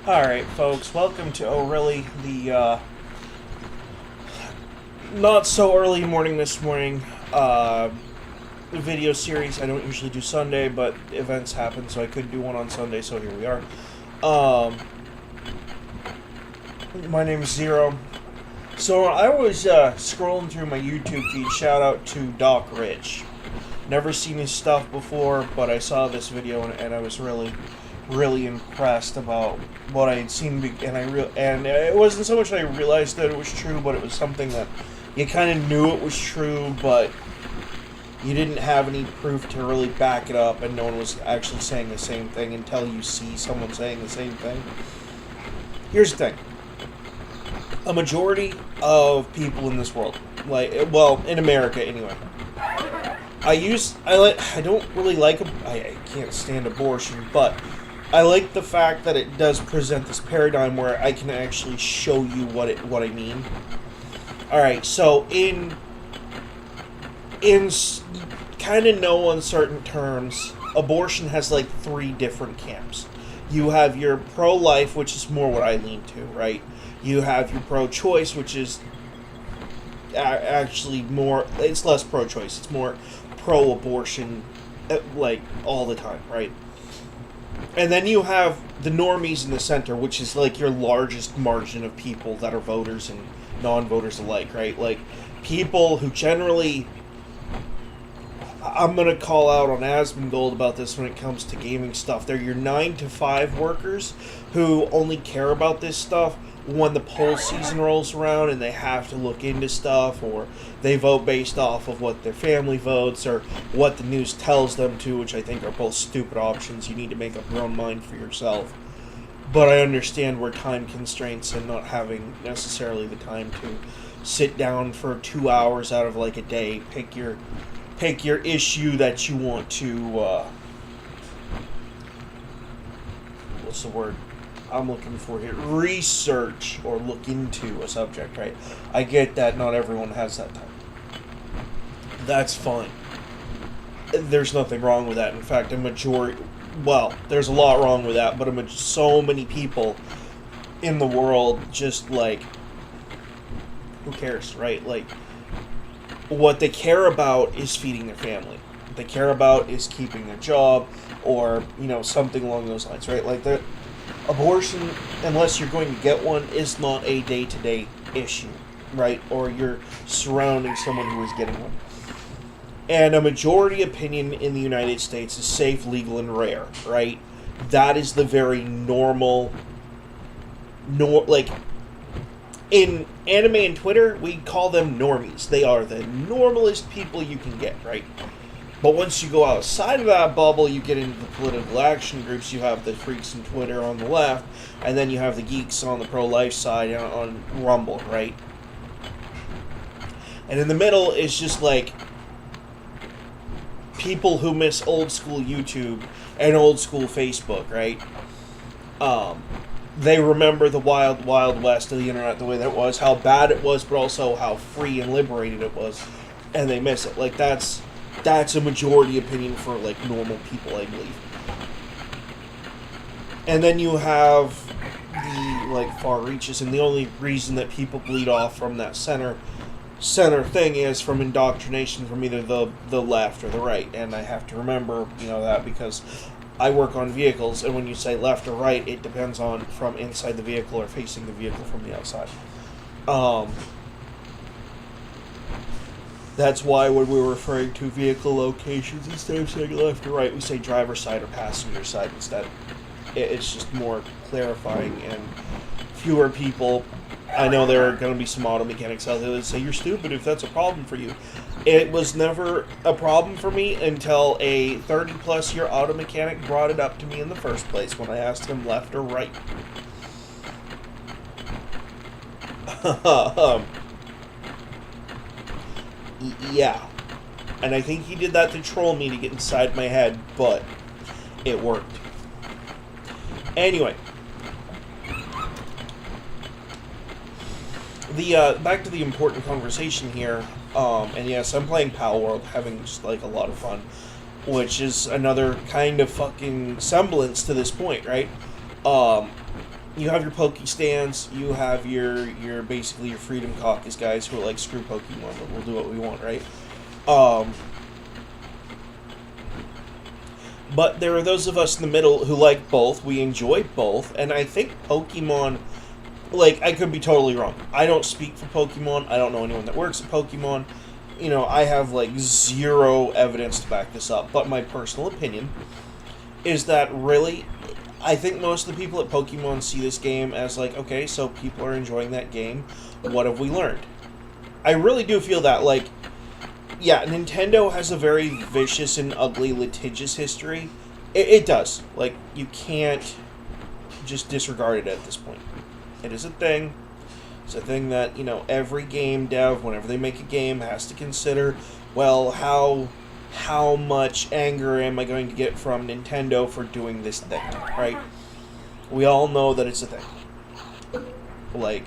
Alright, folks, welcome to Oh Really, the not so early morning this morning video series. I don't usually do Sunday, but events happen, so I could do one on Sunday, so here we are. My name is Zero. So I was scrolling through my YouTube feed, shout out to Doc Rich. Never seen his stuff before, but I saw this video and I was really impressed about what I had seen, and it wasn't so much that I realized that it was true, but it was something that you kind of knew it was true, but you didn't have any proof to really back it up, and no one was actually saying the same thing until you see someone saying the same thing. Here's the thing. A majority of people in this world, in America anyway, I don't really like, I can't stand abortion, but I like the fact that it does present this paradigm where I can actually show you what I mean. Alright, so in kind of no uncertain terms, abortion has like three different camps. You have your pro-life, which is more what I lean to, right? You have your pro-choice, which is actually more, it's less pro-choice, it's more pro-abortion, like, all the time, right? And then you have the normies in the center, which is like your largest margin of people that are voters and non-voters alike, right? Like, people who generally, I'm going to call out on Asmongold about this when it comes to gaming stuff. They're your 9 to 5 workers who only care about this stuff when the poll season rolls around and they have to look into stuff, or they vote based off of what their family votes or what the news tells them to, which I think are both stupid options. You need to make up your own mind for yourself. But I understand where time constraints and not having necessarily the time to sit down for 2 hours out of like a day, pick your issue that you want to what's the word I'm looking for here? Research or look into a subject, right? I get that not everyone has that time. That's fine. There's nothing wrong with that. In fact, there's a lot wrong with that, but so many people in the world just like, who cares, right? Like, what they care about is feeding their family. What they care about is keeping their job, or, something along those lines, right? Like, the abortion, unless you're going to get one, is not a day-to-day issue, right? Or you're surrounding someone who is getting one. And a majority opinion in the United States is safe, legal, and rare, right? That is the very normal, in anime and Twitter, we call them normies. They are the normalest people you can get, right? But once you go outside of that bubble, you get into the political action groups. You have the freaks in Twitter on the left, and then you have the geeks on the pro-life side on Rumble, right? And in the middle is just like people who miss old school YouTube and old school Facebook, right? They remember the wild, wild west of the internet, the way that it was, how bad it was, but also how free and liberated it was, and they miss it. Like, that's a majority opinion for, like, normal people, I believe. And then you have the, like, far reaches, and the only reason that people bleed off from that center thing is from indoctrination from either the left or the right. And I have to remember, that because I work on vehicles, and when you say left or right, it depends on from inside the vehicle or facing the vehicle from the outside. That's why when we're referring to vehicle locations, instead of saying left or right, we say driver side or passenger side instead. It's just more clarifying, and fewer people. I know there are going to be some auto mechanics out there that say, you're stupid if that's a problem for you. It was never a problem for me until a 30-plus year auto mechanic brought it up to me in the first place when I asked him left or right. Yeah. And I think he did that to troll me to get inside my head, but it worked. Anyway. Back to the important conversation here. And yes, I'm playing Pal World, having just like a lot of fun. which is another kind of fucking semblance to this point, right? you have your Poke stands, you have your basically your Freedom Caucus guys who are like, screw Pokemon, but we'll do what we want, right? But there are those of us in the middle who like both, we enjoy both, and I think Pokemon, like, I could be totally wrong. I don't speak for Pokemon, I don't know anyone that works at Pokemon, you know, I have, like, zero evidence to back this up, but my personal opinion is that really, I think most of the people at Pokemon see this game as like, okay, so people are enjoying that game, what have we learned? I really do feel that, like, yeah, Nintendo has a very vicious and ugly litigious history. It does. Like, you can't just disregard it at this point. It is a thing. It's a thing that, you know, every game dev, whenever they make a game, has to consider, well, how much anger am I going to get from Nintendo for doing this thing, right? We all know that it's a thing. Like,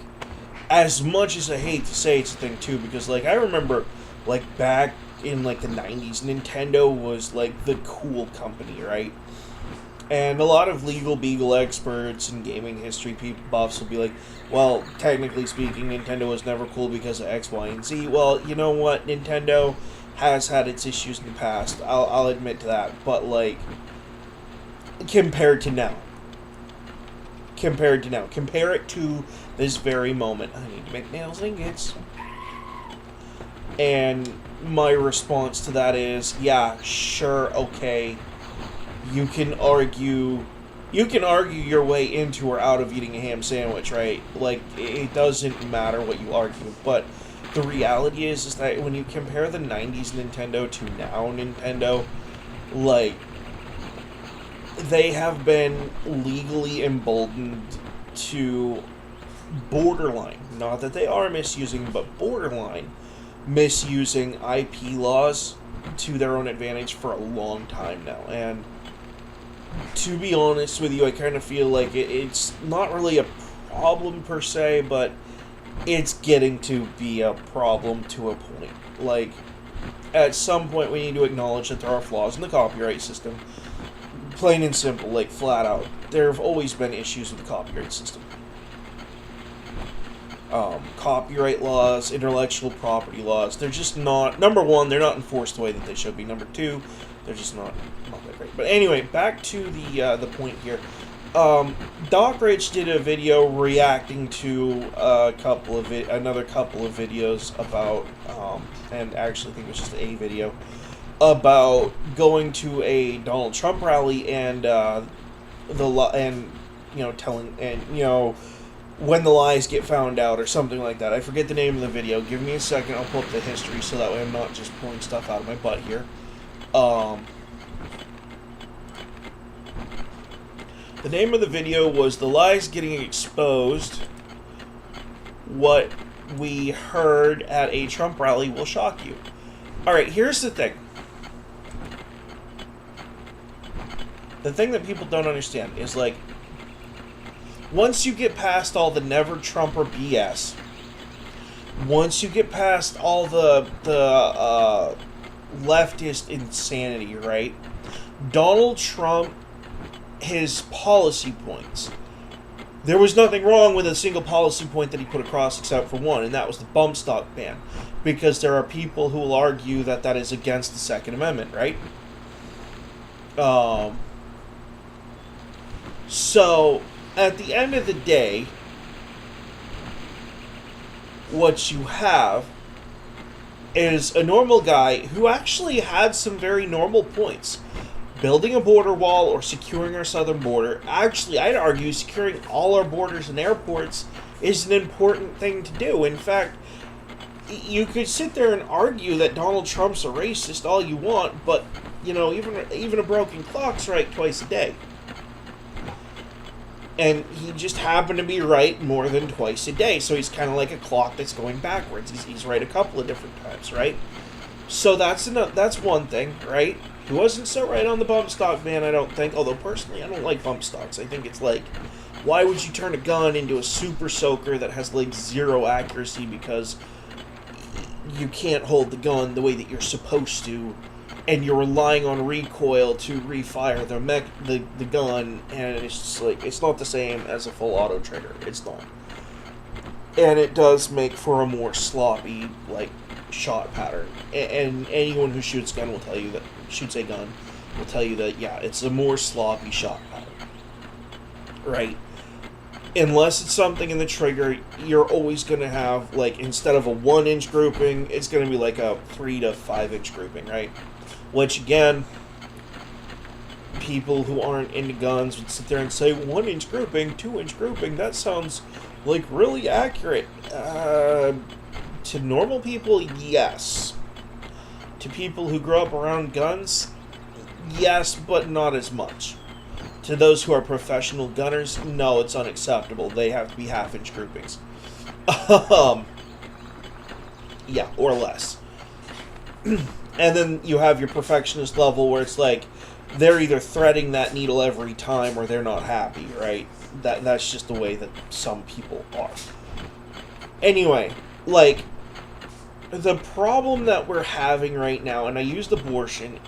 as much as I hate to say it's a thing, too, because, like, I remember, like, back in, like, the 90s, Nintendo was, like, the cool company, right? And a lot of legal beagle experts and gaming history buffs will be like, well, technically speaking, Nintendo was never cool because of X, Y, and Z. Well, you know what? Nintendo has had its issues in the past. I'll admit to that. But, like, compared to now. Compare it to this very moment. I need to make nails ingots. And my response to that is, yeah, sure, okay. You can argue your way into or out of eating a ham sandwich, right? Like, it doesn't matter what you argue, but the reality is that when you compare the 90s Nintendo to now Nintendo, like, they have been legally emboldened to borderline, not that they are misusing, but borderline misusing IP laws to their own advantage for a long time now. And to be honest with you, I kind of feel like it's not really a problem per se, but it's getting to be a problem to a point. Like, at some point we need to acknowledge that there are flaws in the copyright system. Plain and simple, like, flat out. There have always been issues with the copyright system. Copyright laws, intellectual property laws, they're just not, number one, they're not enforced the way that they should be. Number two, they're just not that great. But anyway, back to the point here. Doc Rich did a video reacting to another couple of videos about, and actually I think it was just a video, about going to a Donald Trump rally and when the lies get found out or something like that. I forget the name of the video. Give me a second. I'll pull up the history so that way I'm not just pulling stuff out of my butt here. The name of the video was "The Lies Getting Exposed. What We Heard at a Trump Rally Will Shock You." Alright, here's the thing. The thing that people don't understand is, like, once you get past all the never Trumper BS, once you get past all the leftist insanity, right? Donald Trump, his policy points. There was nothing wrong with a single policy point that he put across except for one, and that was the bump stock ban. Because there are people who will argue that that is against the Second Amendment, right? So, at the end of the day, what you have is a normal guy who actually had some very normal points. Building a border wall or securing our southern border, actually, I'd argue securing all our borders and airports is an important thing to do. In fact, you could sit there and argue that Donald Trump's a racist all you want, but, you know, even a broken clock's right twice a day. And he just happened to be right more than twice a day. So he's kind of like a clock that's going backwards. He's right a couple of different times, right? So that's one thing, right? He wasn't so right on the bump stock ban, I don't think. Although, personally, I don't like bump stocks. I think it's like, why would you turn a gun into a super soaker that has, like, zero accuracy because you can't hold the gun the way that you're supposed to and you're relying on recoil to refire the gun, and it's just like, it's not the same as a full auto trigger. It's not. And it does make for a more sloppy, like, shot pattern. And anyone who shoots a gun will tell you that, yeah, it's a more sloppy shot pattern. Right? Unless it's something in the trigger, you're always going to have, like, instead of a 1-inch grouping, it's going to be like a 3 to 5-inch grouping, right? Which, again, people who aren't into guns would sit there and say, 1-inch grouping, 2-inch grouping, that sounds, like, really accurate. To normal people, yes. To people who grow up around guns, yes, but not as much. To those who are professional gunners, no, it's unacceptable. They have to be half-inch groupings. Yeah, or less. And then you have your perfectionist level where it's like, they're either threading that needle every time or they're not happy, right? That's just the way that some people are. Anyway, like, the problem that we're having right now, and I used abortion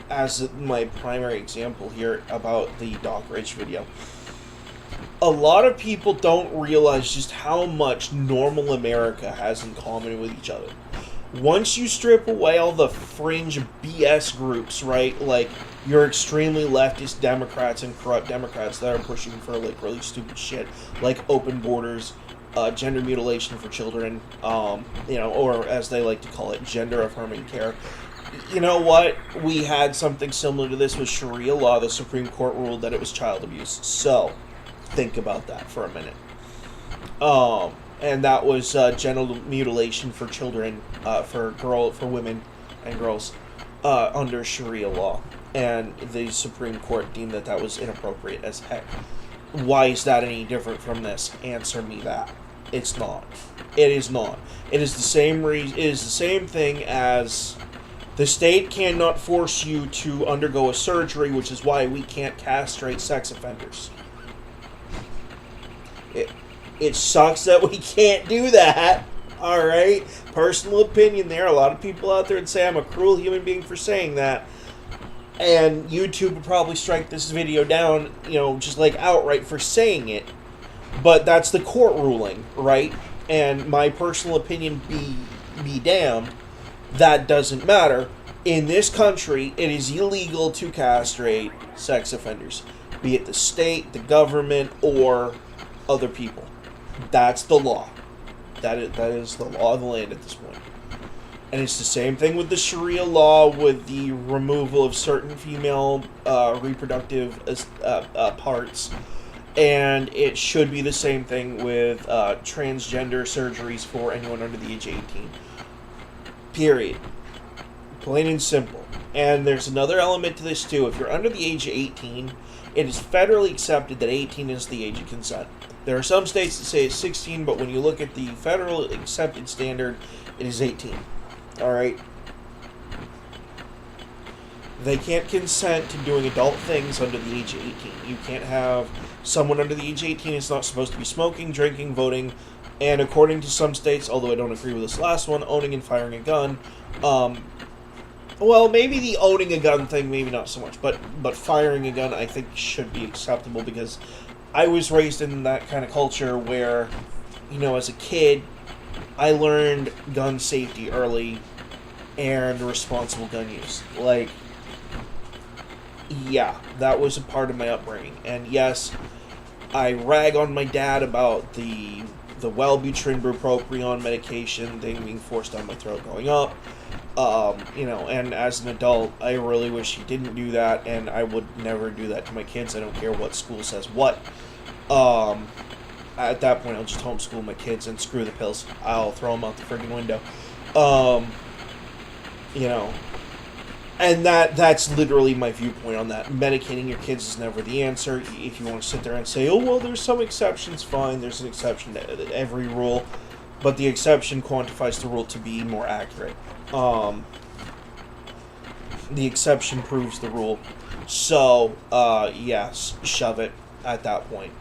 as my primary example here about the Doc Rich video. A lot of people don't realize just how much normal America has in common with each other. Once you strip away all the fringe BS groups, right, like your extremely leftist Democrats and corrupt Democrats that are pushing for, like, really stupid shit, like open borders, gender mutilation for children, or as they like to call it, gender-affirming care. You know what? We had something similar to this with Sharia law. The Supreme Court ruled that it was child abuse. So, think about that for a minute. And that was genital mutilation for children, for women and girls, under Sharia law. And the Supreme Court deemed that was inappropriate as heck. Why is that any different from this? Answer me that. It's not. It is not. It is the same It is the same thing as the state cannot force you to undergo a surgery, which is why we can't castrate sex offenders. It sucks that we can't do that. Alright? Personal opinion there. A lot of people out there would say I'm a cruel human being for saying that. And YouTube would probably strike this video down, just like outright for saying it. But that's the court ruling, right? And my personal opinion be damned, that doesn't matter. In this country, it is illegal to castrate sex offenders, be it the state, the government, or other people. That's the law. That is the law of the land at this point. And it's the same thing with the Sharia law, with the removal of certain female reproductive parts. And it should be the same thing with transgender surgeries for anyone under the age of 18. Period. Plain and simple. And there's another element to this too. If you're under the age of 18, it is federally accepted that 18 is the age of consent. There are some states that say it's 16, but when you look at the federal accepted standard, it is 18. Alright? They can't consent to doing adult things under the age of 18. You can't have someone under the age of 18 is not supposed to be smoking, drinking, voting, and according to some states, although I don't agree with this last one, owning and firing a gun. Well, maybe the owning a gun thing, maybe not so much, but firing a gun I think should be acceptable, because I was raised in that kind of culture where, as a kid, I learned gun safety early and responsible gun use. Like, yeah, that was a part of my upbringing. And yes, I rag on my dad about the Wellbutrin bupropion medication thing being forced down my throat growing up. And as an adult, I really wish he didn't do that, and I would never do that to my kids. I don't care what school says what. At that point, I'll just homeschool my kids and screw the pills. I'll throw them out the friggin' window. And that's literally my viewpoint on that. Medicating your kids is never the answer. If you want to sit there and say, oh, well, there's some exceptions, fine. There's an exception to every rule. But the exception quantifies the rule to be more accurate. The exception proves the rule. So, yes, shove it at that point.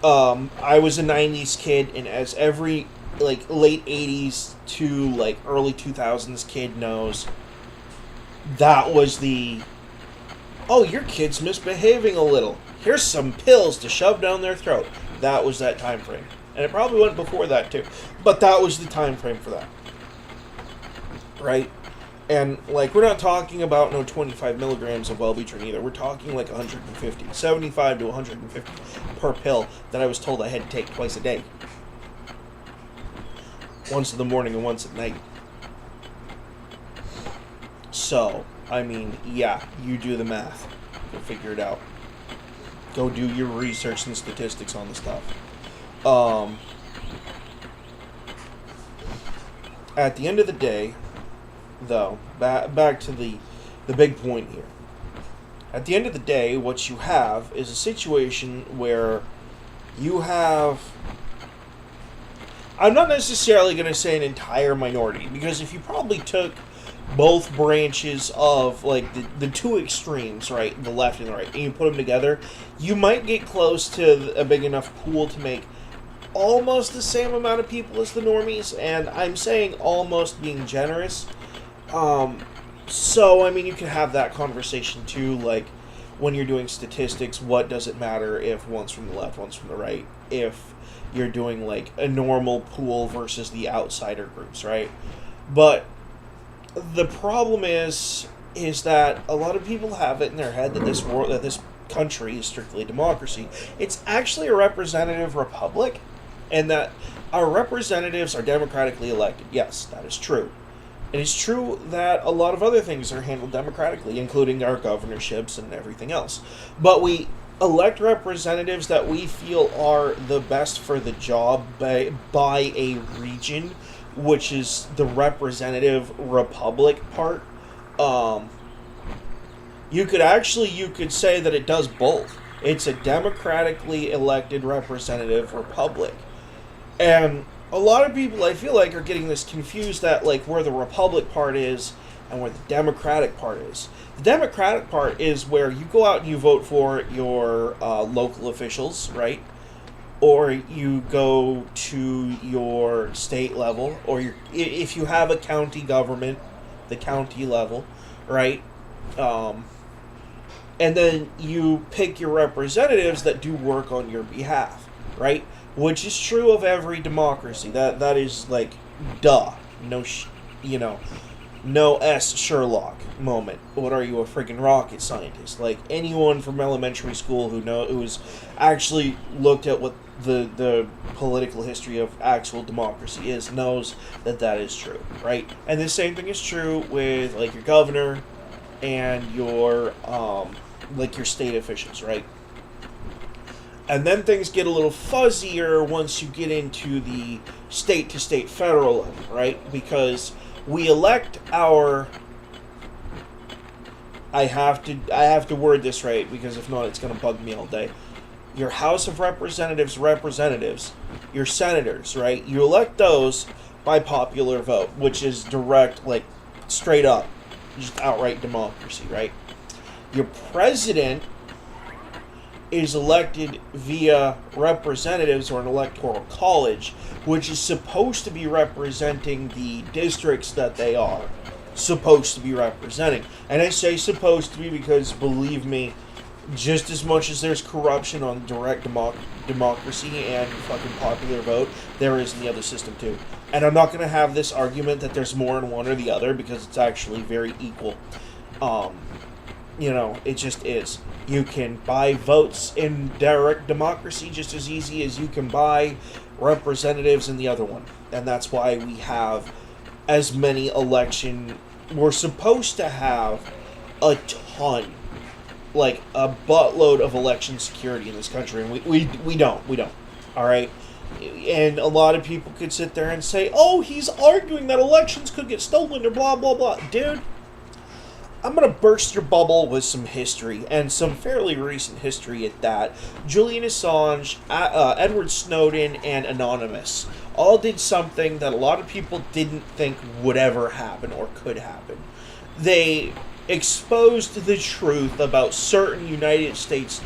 I was a 90s kid, and as every, late 80s to, early 2000s kid knows, That was the, oh, your kid's misbehaving a little. Here's some pills to shove down their throat. That was that time frame. And it probably went before that too. But that was the time frame for that. Right? And, like, we're not talking about no 25 milligrams of Wellbutrin either. We're talking like 150, 75 to 150 per pill that I was told I had to take twice a day. Once in the morning and once at night. So, I mean, yeah, you do the math. Go figure it out. Go do your research and statistics on the stuff. At the end of the day, though, back to the big point here. At the end of the day, what you have is a situation where you have, I'm not necessarily going to say an entire minority, because if you probably took both branches of, like, the two extremes, right, the left and the right, and you put them together, you might get close to a big enough pool to make almost the same amount of people as the normies, and I'm saying almost being generous. So, I mean, you can have that conversation too, like, when you're doing statistics, what does it matter if one's from the left, one's from the right, if you're doing, like, a normal pool versus the outsider groups, right? But the problem is that a lot of people have it in their head that this country is strictly a democracy. It's actually a representative republic, and that our representatives are democratically elected. Yes, that is true. It is true that a lot of other things are handled democratically, including our governorships and everything else. But we elect representatives that we feel are the best for the job by a region, which is the representative republic part. You could say that it does both. It's a democratically elected representative republic. And a lot of people, I feel like, are getting this confused that, like, where the republic part is and where the democratic part is. The democratic part is where you go out and you vote for your local officials, right? Or you go to your state level, or if you have a county government, the county level, right? And then you pick your representatives that do work on your behalf, right? Which is true of every democracy. That is, like, duh. No S Sherlock moment. What are you, a friggin' rocket scientist? Like, anyone from elementary school who's actually looked at what the political history of actual democracy is knows that is true, right? And the same thing is true with, like, your governor and your like, your state officials, right? And then things get a little fuzzier once you get into the state-to-state federal level, right? Because we elect our... I have to word this right, because if not, it's going to bug me all day. Your House of Representatives, your senators, right? You elect those by popular vote, which is direct, like, straight up, just outright democracy, right? Your president is elected via representatives or an electoral college, which is supposed to be representing the districts that they are supposed to be representing. And I say supposed to be because, believe me, just as much as there's corruption on direct democracy and fucking popular vote, there is in the other system too. And I'm not going to have this argument that there's more in one or the other, because it's actually very equal. It just is. You can buy votes in direct democracy just as easy as you can buy representatives in the other one. And that's why we have as many we're supposed to have a ton, like a buttload of election security in this country, and we don't. All right? And a lot of people could sit there and say, oh, he's arguing that elections could get stolen or blah, blah, blah. Dude, I'm going to burst your bubble with some history, and some fairly recent history at that. Julian Assange, Edward Snowden, and Anonymous all did something that a lot of people didn't think would ever happen or could happen. They exposed the truth about certain United States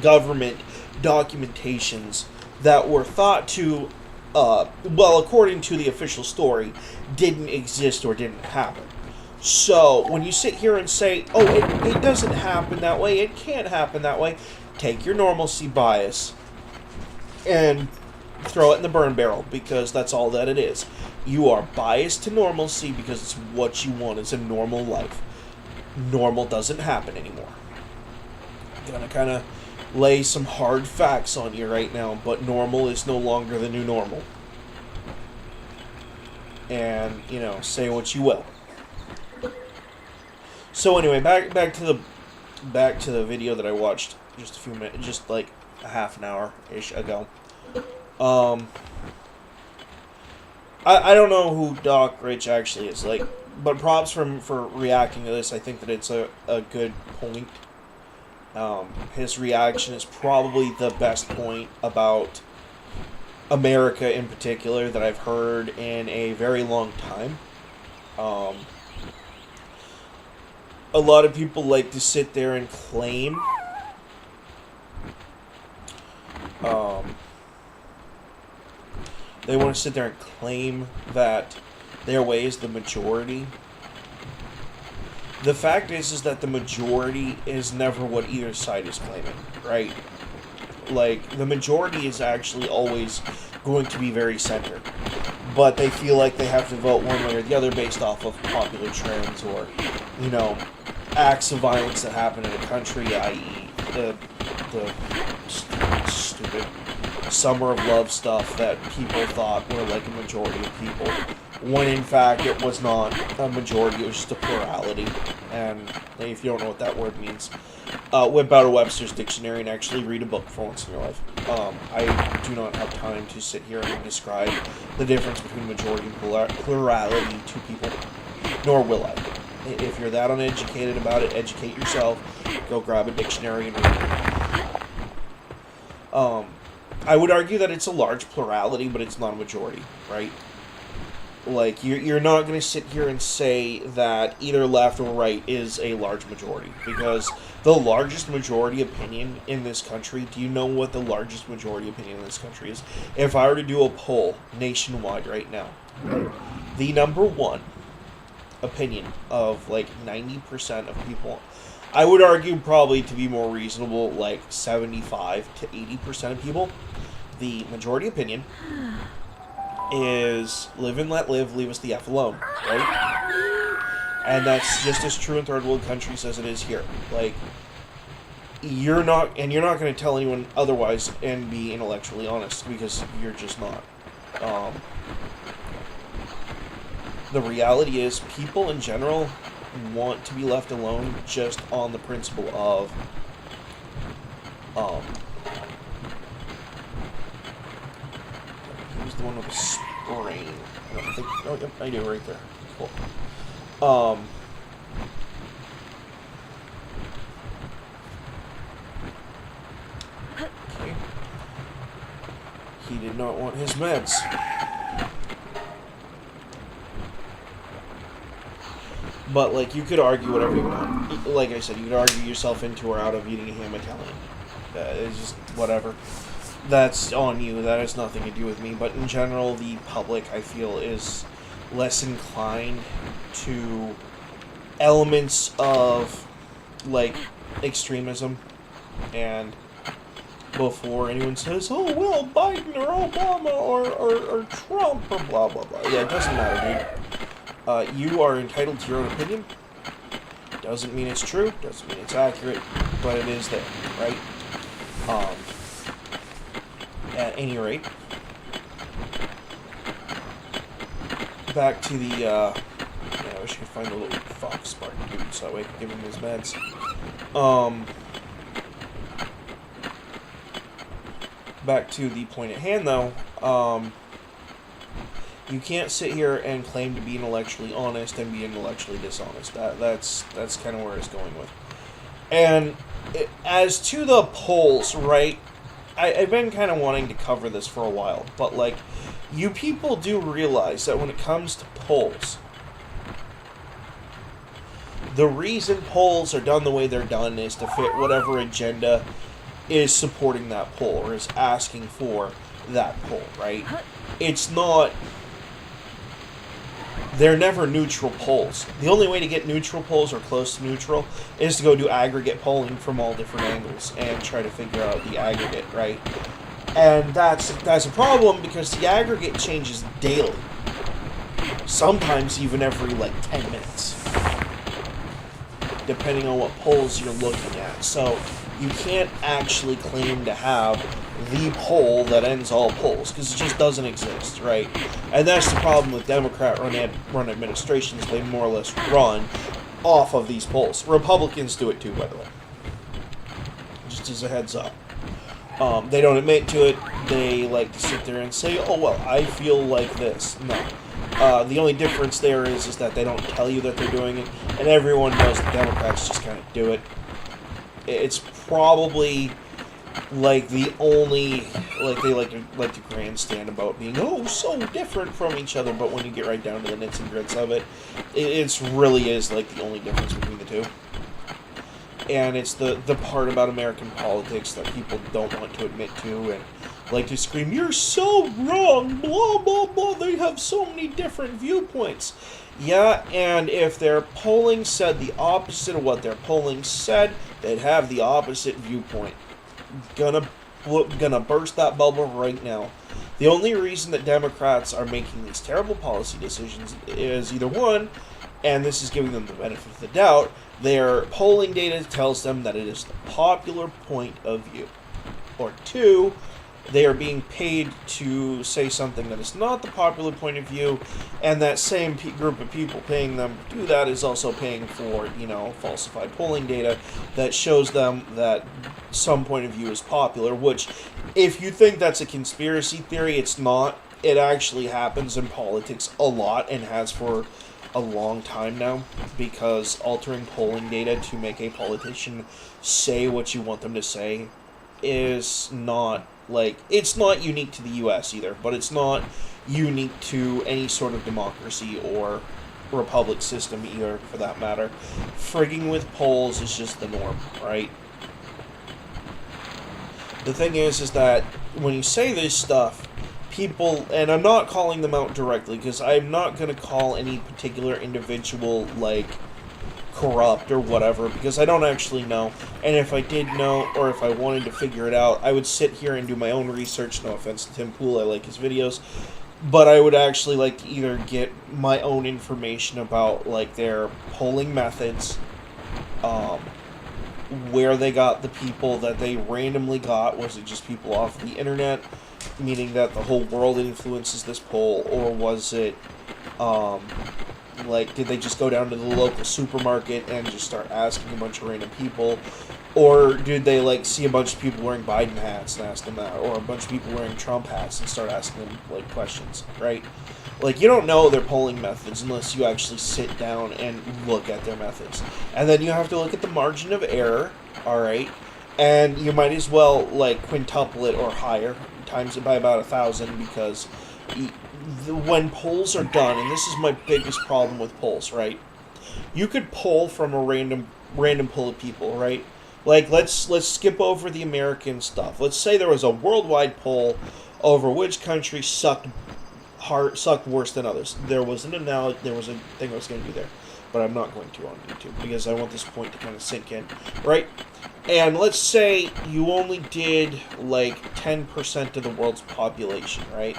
government documentations that were thought to, according to the official story, didn't exist or didn't happen. So, when you sit here and say, oh, it doesn't happen that way, it can't happen that way, take your normalcy bias and throw it in the burn barrel, because that's all that it is. You are biased to normalcy because it's what you want. It's a normal life. Normal doesn't happen anymore. I'm gonna kind of lay some hard facts on you right now, but normal is no longer the new normal. And, say what you will. So anyway, back to the video that I watched just a few minutes, just like a half an hour-ish ago. I don't know who Doc Rich actually is, but props for reacting to this. I think that it's a good point. His reaction is probably the best point about America in particular that I've heard in a very long time. A lot of people like to sit there and claim they want to sit there and claim that their way is the majority. The fact is that the majority is never what either side is claiming, right? Like, the majority is actually always going to be very centered. But they feel like they have to vote one way or the other based off of popular trends or, acts of violence that happen in a country, i.e. the stupid Summer of Love stuff that people thought were like a majority of people, when in fact it was not a majority, it was just a plurality. And if you don't know what that word means, whip out a Webster's dictionary and actually read a book for once in your life. I do not have time to sit here and describe the difference between majority and plurality to people, nor will I. If you're that uneducated about it, educate yourself. Go grab a dictionary and read it. I would argue that it's a large plurality, but it's not a majority, right? Like, you're not going to sit here and say that either left or right is a large majority, because the largest majority opinion in this country, do you know what the largest majority opinion in this country is? If I were to do a poll nationwide right now, the number one opinion of like 90% of people, I would argue probably to be more reasonable, like 75 to 80% of people, the majority opinion is live and let live, leave us the F alone, right? And that's just as true in third world countries as it is here. Like, you're not going to tell anyone otherwise and be intellectually honest, because you're just not. The reality is, people in general want to be left alone just on the principle of, who's the one with the sprain? I don't think, oh, yep, I do, right there. Cool. Okay. He did not want his meds. But, like, you could argue whatever you want. Like I said, you could argue yourself into or out of eating a ham Italian. It's just whatever. That's on you. That has nothing to do with me. But in general, the public, I feel, is less inclined to elements of, like, extremism. And before anyone says, oh, well, Biden or Obama or Trump or blah, blah, blah. Yeah, it doesn't matter, dude. You are entitled to your own opinion. Doesn't mean it's true, doesn't mean it's accurate, but it is there, right? At any rate, back to the, I wish I could find a little fox smart dude so that way I could give him his meds. Back to the point at hand, though, you can't sit here and claim to be intellectually honest and be intellectually dishonest. That's kind of where it's going with. And as to the polls, right, I've been kind of wanting to cover this for a while, but, like, you people do realize that when it comes to polls, the reason polls are done the way they're done is to fit whatever agenda is supporting that poll or is asking for that poll, right? It's not they're never neutral polls. The only way to get neutral polls or close to neutral is to go do aggregate polling from all different angles and try to figure out the aggregate, right? And that's a problem because the aggregate changes daily. Sometimes even every 10 minutes. Depending on what polls you're looking at. So you can't actually claim to have the poll that ends all polls, because it just doesn't exist, right? And that's the problem with Democrat-run administrations. They more or less run off of these polls. Republicans do it too, by the way. Just as a heads up. They don't admit to it. They like to sit there and say, oh, well, I feel like this. No. The only difference there is that they don't tell you that they're doing it, and everyone knows the Democrats just kind of do it. It's probably the only they like to grandstand about being so different from each other, but when you get right down to the nits and grits of it, it really is the only difference between the two. And it's the part about American politics that people don't want to admit to and like to scream, "You're so wrong, blah blah blah, they have so many different viewpoints." Yeah, and if their polling said the opposite of what their polling said, they'd have the opposite viewpoint. Gonna burst that bubble right now. The only reason that Democrats are making these terrible policy decisions is either one, and this is giving them the benefit of the doubt, their polling data tells them that it is the popular point of view. Or two, they are being paid to say something that is not the popular point of view, and that same group of people paying them to do that is also paying for, falsified polling data that shows them that some point of view is popular, which, if you think that's a conspiracy theory, it's not. It actually happens in politics a lot, and has for a long time now, because altering polling data to make a politician say what you want them to say is not it's not unique to the U.S. either, but it's not unique to any sort of democracy or republic system either, for that matter. Frigging with polls is just the norm, right? The thing is that when you say this stuff, people, and I'm not calling them out directly, because I'm not going to call any particular individual, corrupt or whatever, because I don't actually know, and if I did know, or if I wanted to figure it out, I would sit here and do my own research. No offense to Tim Pool, I like his videos, but I would actually like to either get my own information about their polling methods, where they got the people that they randomly got. Was it just people off the internet, meaning that the whole world influences this poll, or was it did they just go down to the local supermarket and just start asking a bunch of random people? Or did they, see a bunch of people wearing Biden hats and ask them that? Or a bunch of people wearing Trump hats and start asking them, questions, right? You don't know their polling methods unless you actually sit down and look at their methods. And then you have to look at the margin of error, alright? And you might as well, quintuple it or higher, times it by about 1,000, because when polls are done, and this is my biggest problem with polls, right? You could poll from a random pool of people, right? Let's skip over the American stuff. Let's say there was a worldwide poll over which country sucked worse than others. There was a thing I was going to do there, but I'm not going to on YouTube, because I want this point to kind of sink in, right? And let's say you only did 10% of the world's population, right?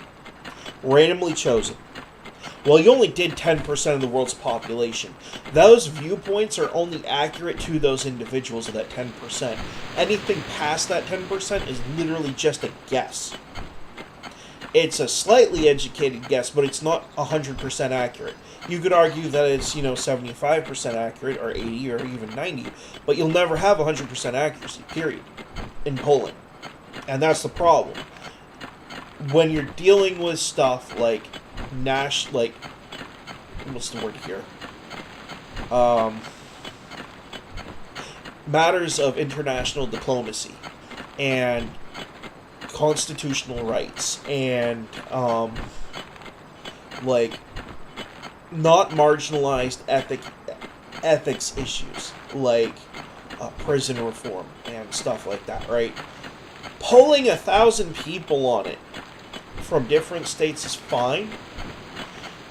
Randomly chosen. Well, you only did 10% of the world's population. Those viewpoints are only accurate to those individuals of that 10%. Anything past that 10% is literally just a guess. It's a slightly educated guess, but it's not 100% accurate. You could argue that it's, 75% accurate, or 80, or even 90, but you'll never have 100% accuracy, period, in polling. And that's the problem. When you're dealing with stuff what's the word here? Matters of international diplomacy and constitutional rights and not marginalized ethics issues prison reform and stuff like that, right? Polling 1,000 people on it from different states is fine.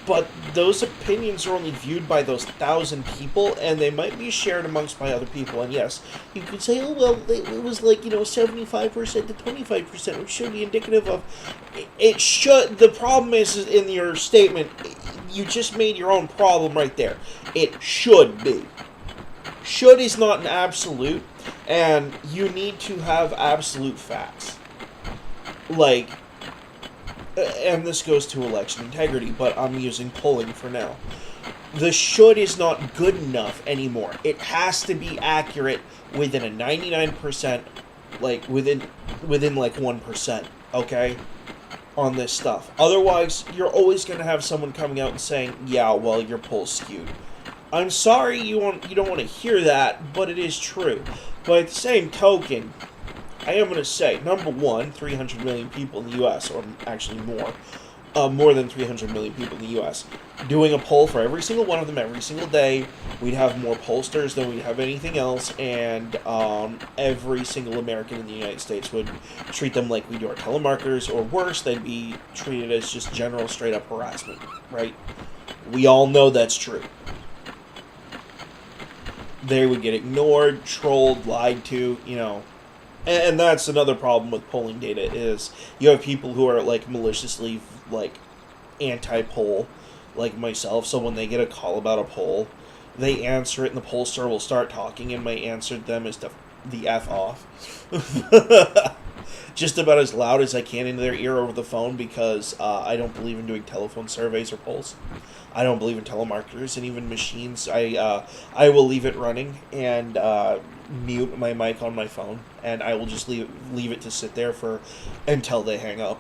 But those opinions are only viewed by those 1,000 people, and they might be shared amongst by other people. And yes, you could say, oh, well, it was like, 75% to 25%, which should be indicative of... It should... The problem is in your statement, you just made your own problem right there. It should be. Should is not an absolute, and you need to have absolute facts. Like... And this goes to election integrity, but I'm using polling for now. The should is not good enough anymore. It has to be accurate within a 99%, like, within 1%, okay? On this stuff. Otherwise, you're always going to have someone coming out and saying, yeah, well, your poll's skewed. I'm sorry you don't want to hear that, but it is true. But at the same token... I am going to say, number one, 300 million people in the U.S., or actually more than 300 million people in the U.S., doing a poll for every single one of them every single day, we'd have more pollsters than we'd have anything else, and every single American in the United States would treat them like we do our telemarketers, or worse, they'd be treated as just general straight-up harassment, right? We all know that's true. They would get ignored, trolled, lied to, And that's another problem with polling data is you have people who are, like, maliciously, like, anti-poll, like myself. So when they get a call about a poll, they answer it and the pollster will start talking and my answer to them is the F off. Just about as loud as I can into their ear over the phone because I don't believe in doing telephone surveys or polls. I don't believe in telemarketers and even machines. I will leave it running and... mute my mic on my phone, and I will just leave it to sit there until they hang up.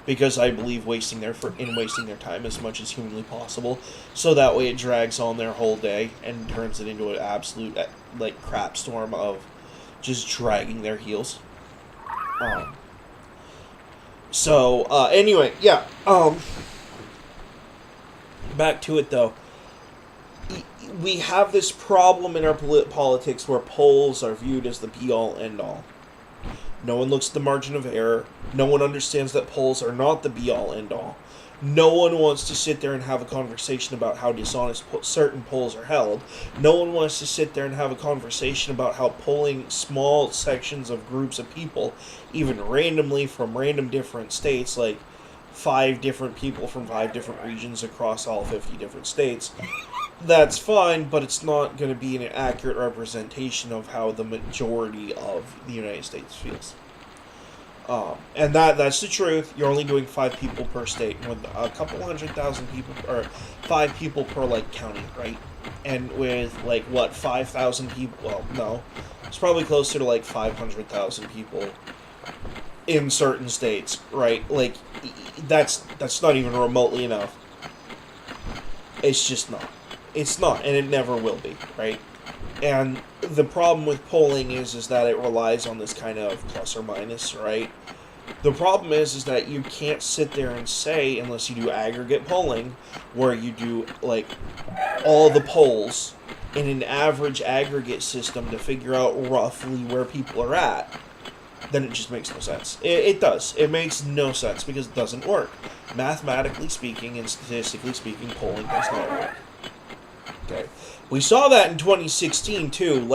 Because I believe wasting their time as much as humanly possible, so that way it drags on their whole day and turns it into an absolute crap storm of just dragging their heels. Anyway, yeah. Back to it though. We have this problem in our politics where polls are viewed as the be-all, end-all. No one looks at the margin of error. No one understands that polls are not the be-all, end-all. No one wants to sit there and have a conversation about how dishonest certain polls are held. No one wants to sit there and have a conversation about how polling small sections of groups of people, even randomly from random different states, like 5 different people from 5 different regions across all 50 different states, that's fine, but it's not going to be an accurate representation of how the majority of the United States feels. And that's the truth. You're only doing 5 people per state, with a couple 100,000 people, or 5 people per, county, right? And with, 5,000 people, well, no. It's probably closer to, 500,000 people in certain states, right? That's not even remotely enough. It's just not. It's not, and it never will be, right? And the problem with polling is that it relies on this kind of plus or minus, right? The problem is that you can't sit there and say, unless you do aggregate polling, where you do, all the polls in an average aggregate system to figure out roughly where people are at, then it just makes no sense. It does. It makes no sense because it doesn't work. Mathematically speaking and statistically speaking, polling does not work. Okay. We saw that in 2016, too.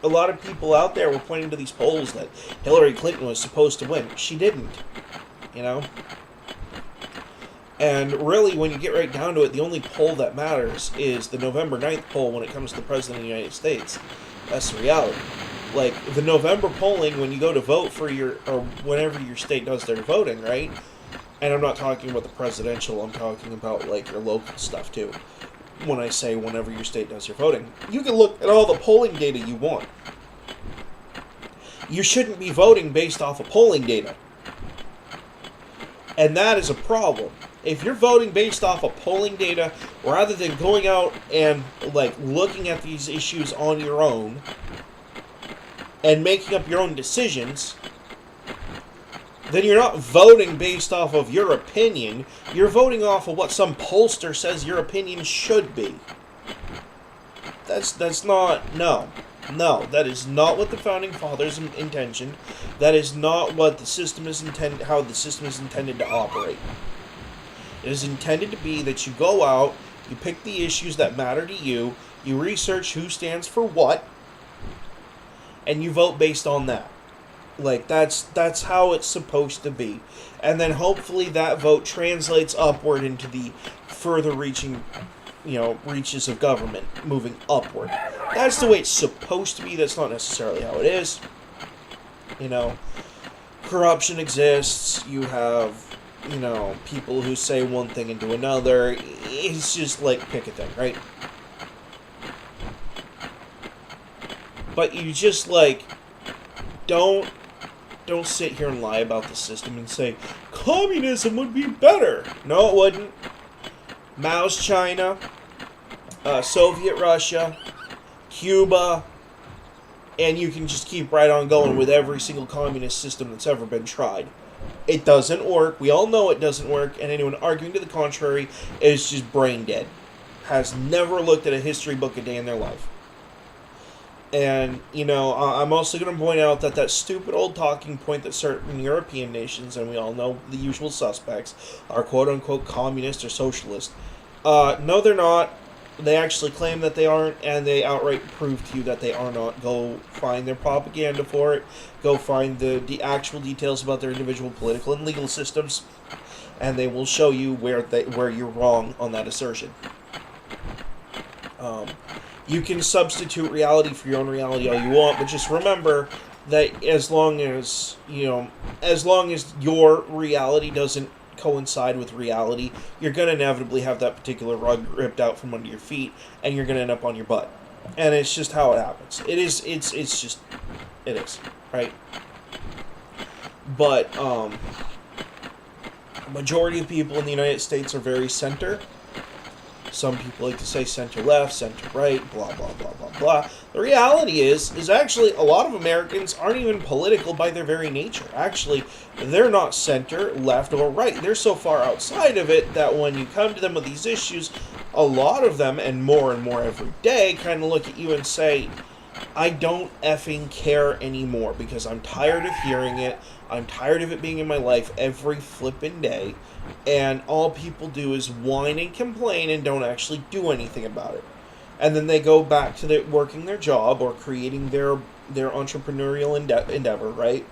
A lot of people out there were pointing to these polls that Hillary Clinton was supposed to win. She didn't. And really, when you get right down to it, the only poll that matters is the November 9th poll when it comes to the President of the United States. That's the reality. The November polling, when you go to vote for or whenever your state does their voting, right? And I'm not talking about the presidential, I'm talking about, your local stuff, too. When I say whenever your state does your voting, you can look at all the polling data you want. You shouldn't be voting based off of polling data. And that is a problem. If you're voting based off of polling data, rather than going out and, looking at these issues on your own, and making up your own decisions, then you're not voting based off of your opinion. You're voting off of what some pollster says your opinion should be. That's not... No, that is not what the Founding Fathers intentioned. That is not what the system is how the system is intended to operate. It is intended to be that you go out, you pick the issues that matter to you, you research who stands for what, and you vote based on that. Like, that's how it's supposed to be. And then hopefully that vote translates upward into the further reaching, reaches of government, moving upward. That's the way it's supposed to be. That's not necessarily how it is. Corruption exists. You have, people who say one thing and do another. It's just like, pick a thing, right? But you just, like, don't sit here and lie about the system and say, communism would be better. No, it wouldn't. Mao's China, Soviet Russia, Cuba, and you can just keep right on going with every single communist system that's ever been tried. It doesn't work. We all know it doesn't work, and anyone arguing to the contrary is just brain dead. Has never looked at a history book a day in their life. And, I'm also going to point out that stupid old talking point that certain European nations, and we all know the usual suspects, are quote-unquote communist or socialist. No, they're not. They actually claim that they aren't, and they outright prove to you that they are not. Go find their propaganda for it. Go find the actual details about their individual political and legal systems, and they will show you where you're wrong on that assertion. You can substitute reality for your own reality all you want, but just remember that as long as your reality doesn't coincide with reality, you're going to inevitably have that particular rug ripped out from under your feet, and you're going to end up on your butt. And it's just how it happens. It is, right? But, majority of people in the United States are very center. Some people like to say center-left, center-right, blah, blah, blah, blah, blah. The reality is actually a lot of Americans aren't even political by their very nature. Actually, they're not center, left, or right. They're so far outside of it that when you come to them with these issues, a lot of them, and more every day, kind of look at you and say, I don't effing care anymore because I'm tired of hearing it. I'm tired of it being in my life every flippin' day. And all people do is whine and complain and don't actually do anything about it. And then they go back to working their job or creating their entrepreneurial endeavor, right?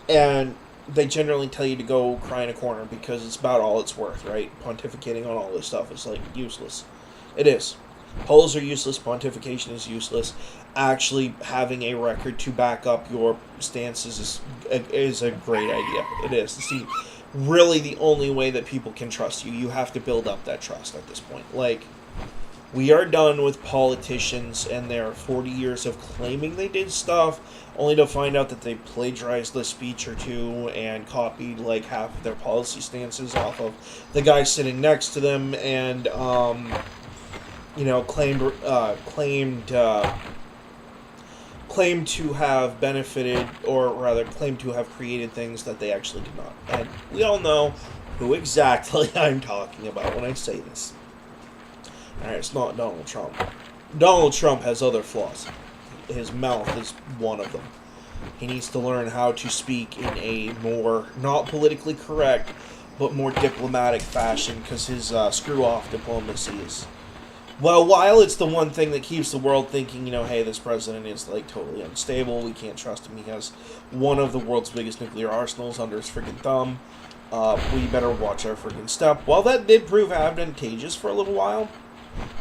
And they generally tell you to go cry in a corner because it's about all it's worth, right? Pontificating on all this stuff is, like, useless. It is. Polls are useless. Pontification is useless. Actually having a record to back up your stances is a great idea. It is. See, really the only way that people can trust you. You have to build up that trust at this point. Like, we are done with politicians and their 40 years of claiming they did stuff, only to find out that they plagiarized a speech or two and copied like half of their policy stances off of the guy sitting next to them, and claimed to have benefited, or rather claimed to have created things that they actually did not. And we all know who exactly I'm talking about when I say this. Alright, it's not Donald Trump. Donald Trump has other flaws. His mouth is one of them. He needs to learn how to speak in a more, not politically correct, but more diplomatic fashion, because his screw-off diplomacy is... Well, while it's the one thing that keeps the world thinking, hey, this president is, like, totally unstable, we can't trust him, he has one of the world's biggest nuclear arsenals under his friggin' thumb, we better watch our friggin' step. While that did prove advantageous for a little while,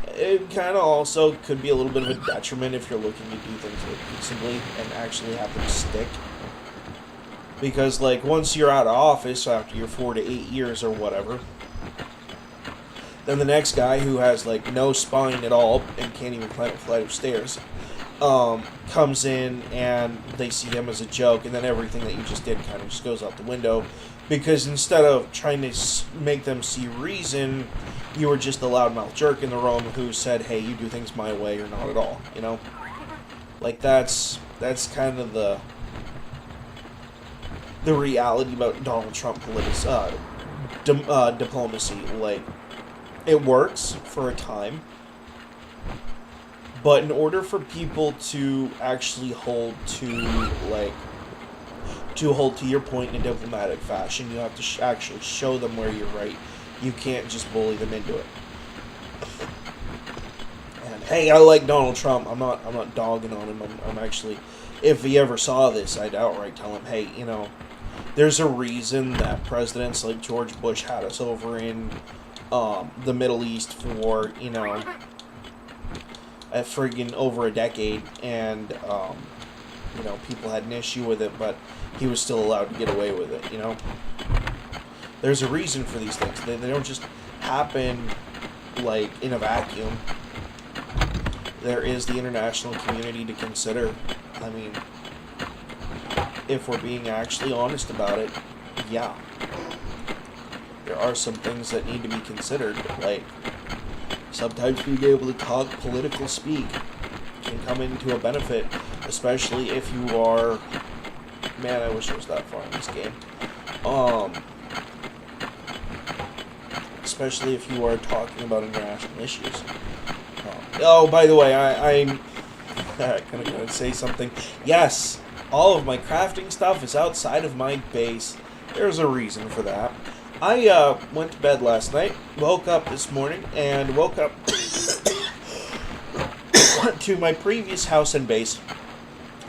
it kind of also could be a little bit of a detriment if you're looking to do things peaceably and actually have them stick. Because, like, once you're out of office after your 4 to 8 years or whatever, then the next guy who has, like, no spine at all and can't even climb a flight of stairs comes in and they see him as a joke, and then everything that you just did kind of just goes out the window, because instead of trying to make them see reason, you were just a loudmouth jerk in the room who said, hey, you do things my way or not at all, Like, that's kind of the reality about Donald Trump diplomacy. Like, it works for a time, but in order for people to actually hold to your point in a diplomatic fashion, you have to actually show them where you're right. You can't just bully them into it. And hey, I like Donald Trump. I'm not dogging on him. I'm actually, if he ever saw this, I'd outright tell him, hey, there's a reason that presidents like George Bush had us over in the Middle East for, a friggin' over a decade, and, people had an issue with it, but he was still allowed to get away with it, There's a reason for these things. They don't just happen, like, in a vacuum. There is the international community to consider. I mean, if we're being actually honest about it, yeah. There are some things that need to be considered, like, sometimes being able to talk political speak can come into a benefit, especially if you are... Man, I wish I was that far in this game. Especially if you are talking about international issues. Oh, by the way, I'm kind of going to say something. Yes, all of my crafting stuff is outside of my base. There's a reason for that. I went to bed last night, woke up this morning, and woke up to my previous house and base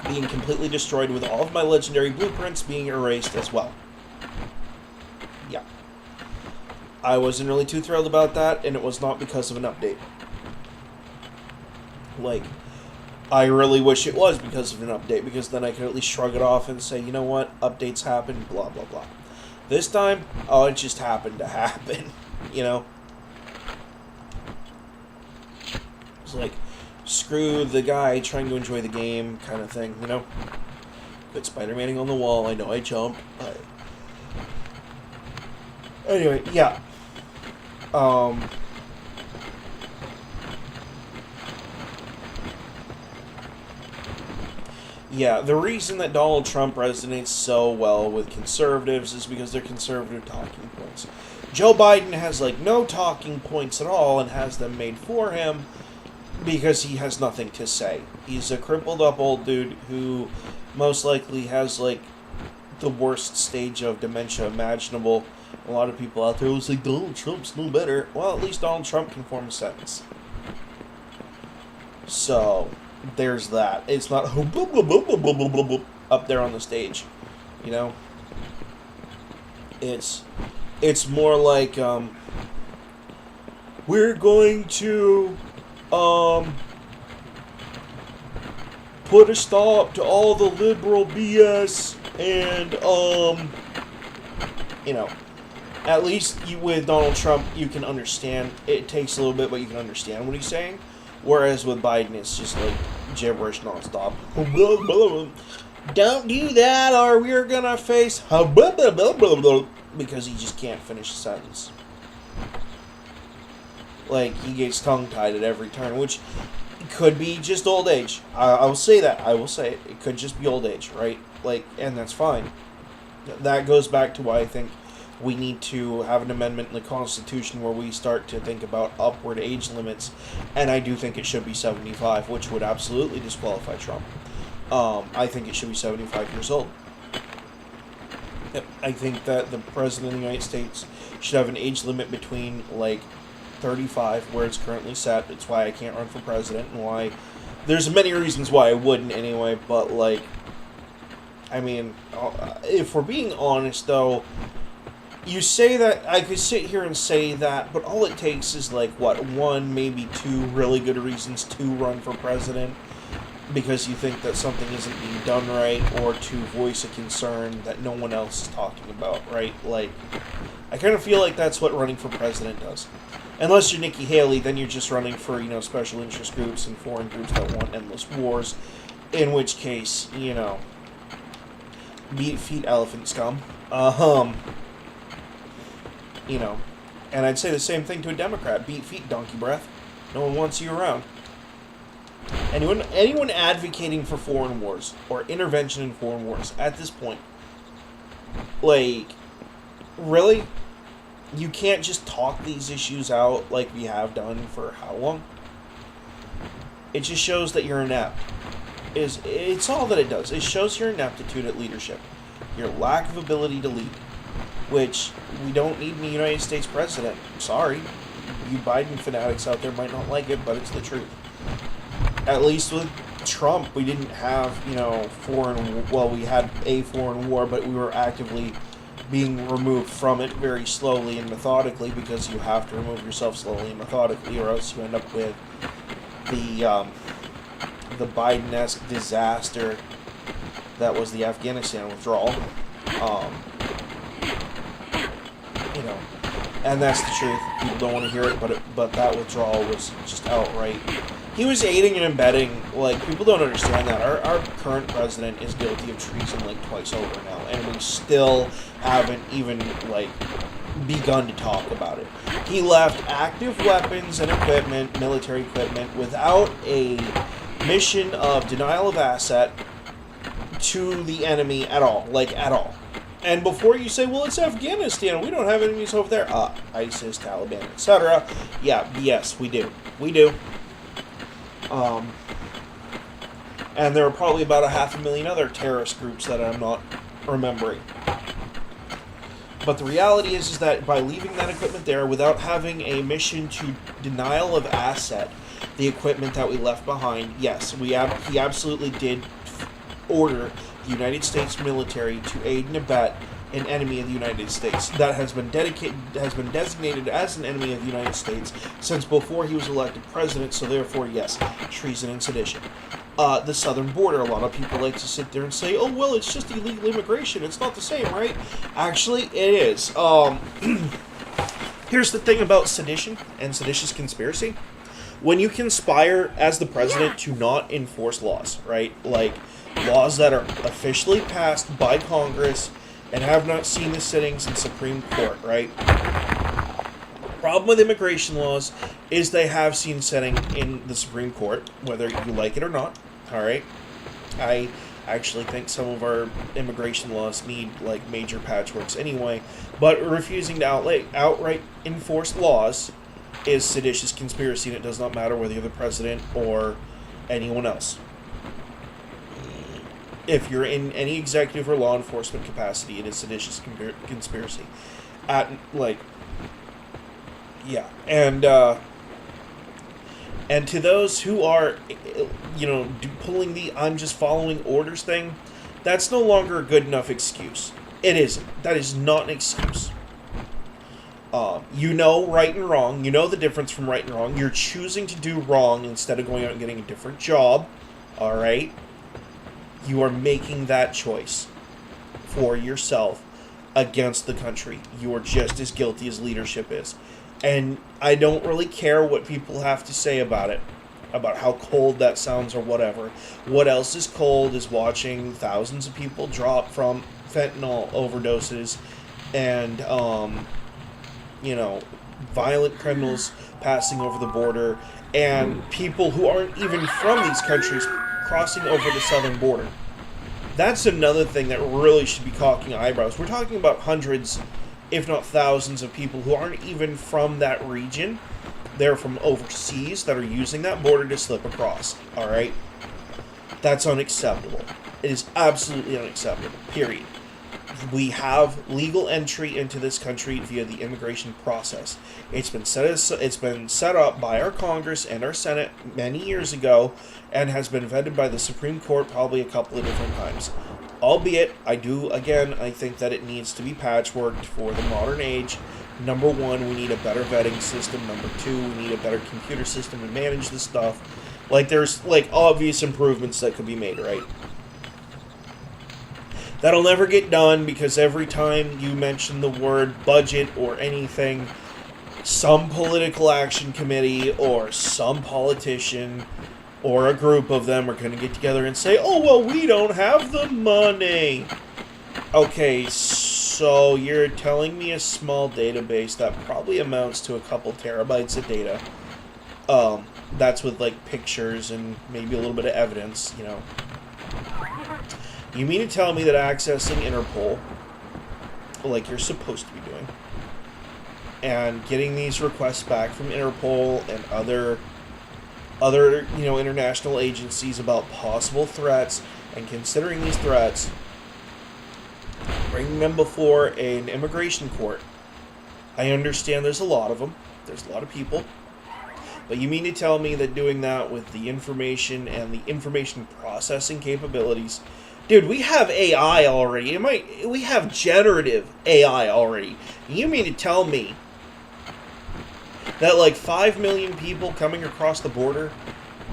being completely destroyed, with all of my legendary blueprints being erased as well. Yeah. I wasn't really too thrilled about that, and it was not because of an update. Like, I really wish it was because of an update, because then I could at least shrug it off and say, you know what, updates happen, blah, blah, blah. This time, it just happened to happen, It's like, screw the guy trying to enjoy the game kind of thing, Good Spider-Maning on the wall, I know I jumped, but... Anyway, yeah. Yeah, the reason that Donald Trump resonates so well with conservatives is because they're conservative talking points. Joe Biden has, no talking points at all and has them made for him because he has nothing to say. He's a crippled up old dude who most likely has, the worst stage of dementia imaginable. A lot of people out there will say, Donald Trump's no better. Well, at least Donald Trump can form a sentence. So... there's that. It's not up there on the stage, It's more like we're going to put a stop to all the liberal BS and at least with Donald Trump you can understand. It takes a little bit, but you can understand what he's saying. Whereas with Biden, it's just gibberish nonstop. Don't do that, or we're gonna face because he just can't finish the sentence. He gets tongue-tied at every turn, which could be just old age. I will say that. I will say it. It could just be old age, right? And that's fine. That goes back to why I think we need to have an amendment in the Constitution where we start to think about upward age limits, and I do think it should be 75, which would absolutely disqualify Trump. I think it should be 75 years old. I think that the President of the United States should have an age limit between, 35, where it's currently set. It's why I can't run for president, and why... There's many reasons why I wouldn't anyway, but, if we're being honest, though... You say that, I could sit here and say that, but all it takes is, one, maybe two really good reasons to run for president, because you think that something isn't being done right, or to voice a concern that no one else is talking about, right? I kind of feel like that's what running for president does. Unless you're Nikki Haley, then you're just running for, special interest groups and foreign groups that want endless wars, in which case, beat feet elephant scum. And I'd say the same thing to a Democrat. Beat feet, donkey breath. No one wants you around. Anyone advocating for foreign wars or intervention in foreign wars at this point, really? You can't just talk these issues out like we have done for how long? It just shows that you're inept. It's all that it does. It shows your ineptitude at leadership. Your lack of ability to lead. which we don't need in the United States president. Sorry. You Biden fanatics out there might not like it, but it's the truth. At least with Trump, we didn't have, we had a foreign war, but we were actively being removed from it very slowly and methodically, because you have to remove yourself slowly and methodically, or else you end up with the Biden-esque disaster that was the Afghanistan withdrawal. And that's the truth. People don't want to hear it, but that withdrawal was just outright. He was aiding and abetting. Like, people don't understand that. Our current president is guilty of treason like twice over now, and we still haven't even begun to talk about it. He left active weapons and equipment, military equipment, without a mission of denial of asset to the enemy at all. At all. And before you say, well, it's Afghanistan, we don't have enemies over there. ISIS, Taliban, etc. Yeah, yes, we do. We do. And there are probably about 500,000 other terrorist groups that I'm not remembering. But the reality is that by leaving that equipment there without having a mission to denial of asset, the equipment that we left behind, yes, he absolutely did order the United States military to aid and abet an enemy of the United States that has been designated as an enemy of the United States since before he was elected president. So therefore, yes, treason and sedition. The southern border, a lot of people like to sit there and say, oh, well, it's just illegal immigration. It's not the same, right? Actually, it is. Here's the thing about sedition and seditious conspiracy. When you conspire as the president to not enforce laws, right? Like laws that are officially passed by Congress and have not seen the sittings in Supreme Court, right? Problem with immigration laws is they have seen sitting in the Supreme Court, whether you like it or not, all right? I actually think some of our immigration laws need, major patchworks anyway, but refusing to outright enforce laws is seditious conspiracy, and it does not matter whether you're the president or anyone else. If you're in any executive or law enforcement capacity, it is seditious conspiracy. And to those who are, pulling the I'm just following orders thing, that's no longer a good enough excuse. It isn't. That is not an excuse. You know right and wrong. You know the difference from right and wrong. You're choosing to do wrong instead of going out and getting a different job. All right? You are making that choice for yourself against the country. You are just as guilty as leadership is. And I don't really care what people have to say about it, about how cold that sounds or whatever. What else is cold is watching thousands of people drop from fentanyl overdoses and, violent criminals passing over the border and people who aren't even from these countries crossing over the southern border. That's another thing that really should be cocking eyebrows. We're talking about hundreds, if not thousands, of people who aren't even from that region. They're from overseas that are using that border to slip across. All right? That's unacceptable. It is absolutely unacceptable. Period. We have legal entry into this country via the immigration process. It's been set up by our Congress and our Senate many years ago and has been vetted by the Supreme Court probably a couple of different times. Albeit, I think that it needs to be patchworked for the modern age. Number one, we need a better vetting system. Number two, we need a better computer system to manage this stuff. There's, obvious improvements that could be made, right? That'll never get done because every time you mention the word budget or anything, some political action committee or some politician or a group of them are going to get together and say, oh, well, we don't have the money. Okay, so you're telling me a small database that probably amounts to a couple terabytes of data. That's with, pictures and maybe a little bit of evidence, You mean to tell me that accessing Interpol, like you're supposed to be doing, and getting these requests back from Interpol and other international agencies about possible threats and considering these threats bringing them before an immigration court. I understand there's a lot of them. There's a lot of people. But you mean to tell me that doing that with the information and the information processing capabilities... Dude, we have AI already. We have generative AI already. You mean to tell me that, like, 5 million people coming across the border,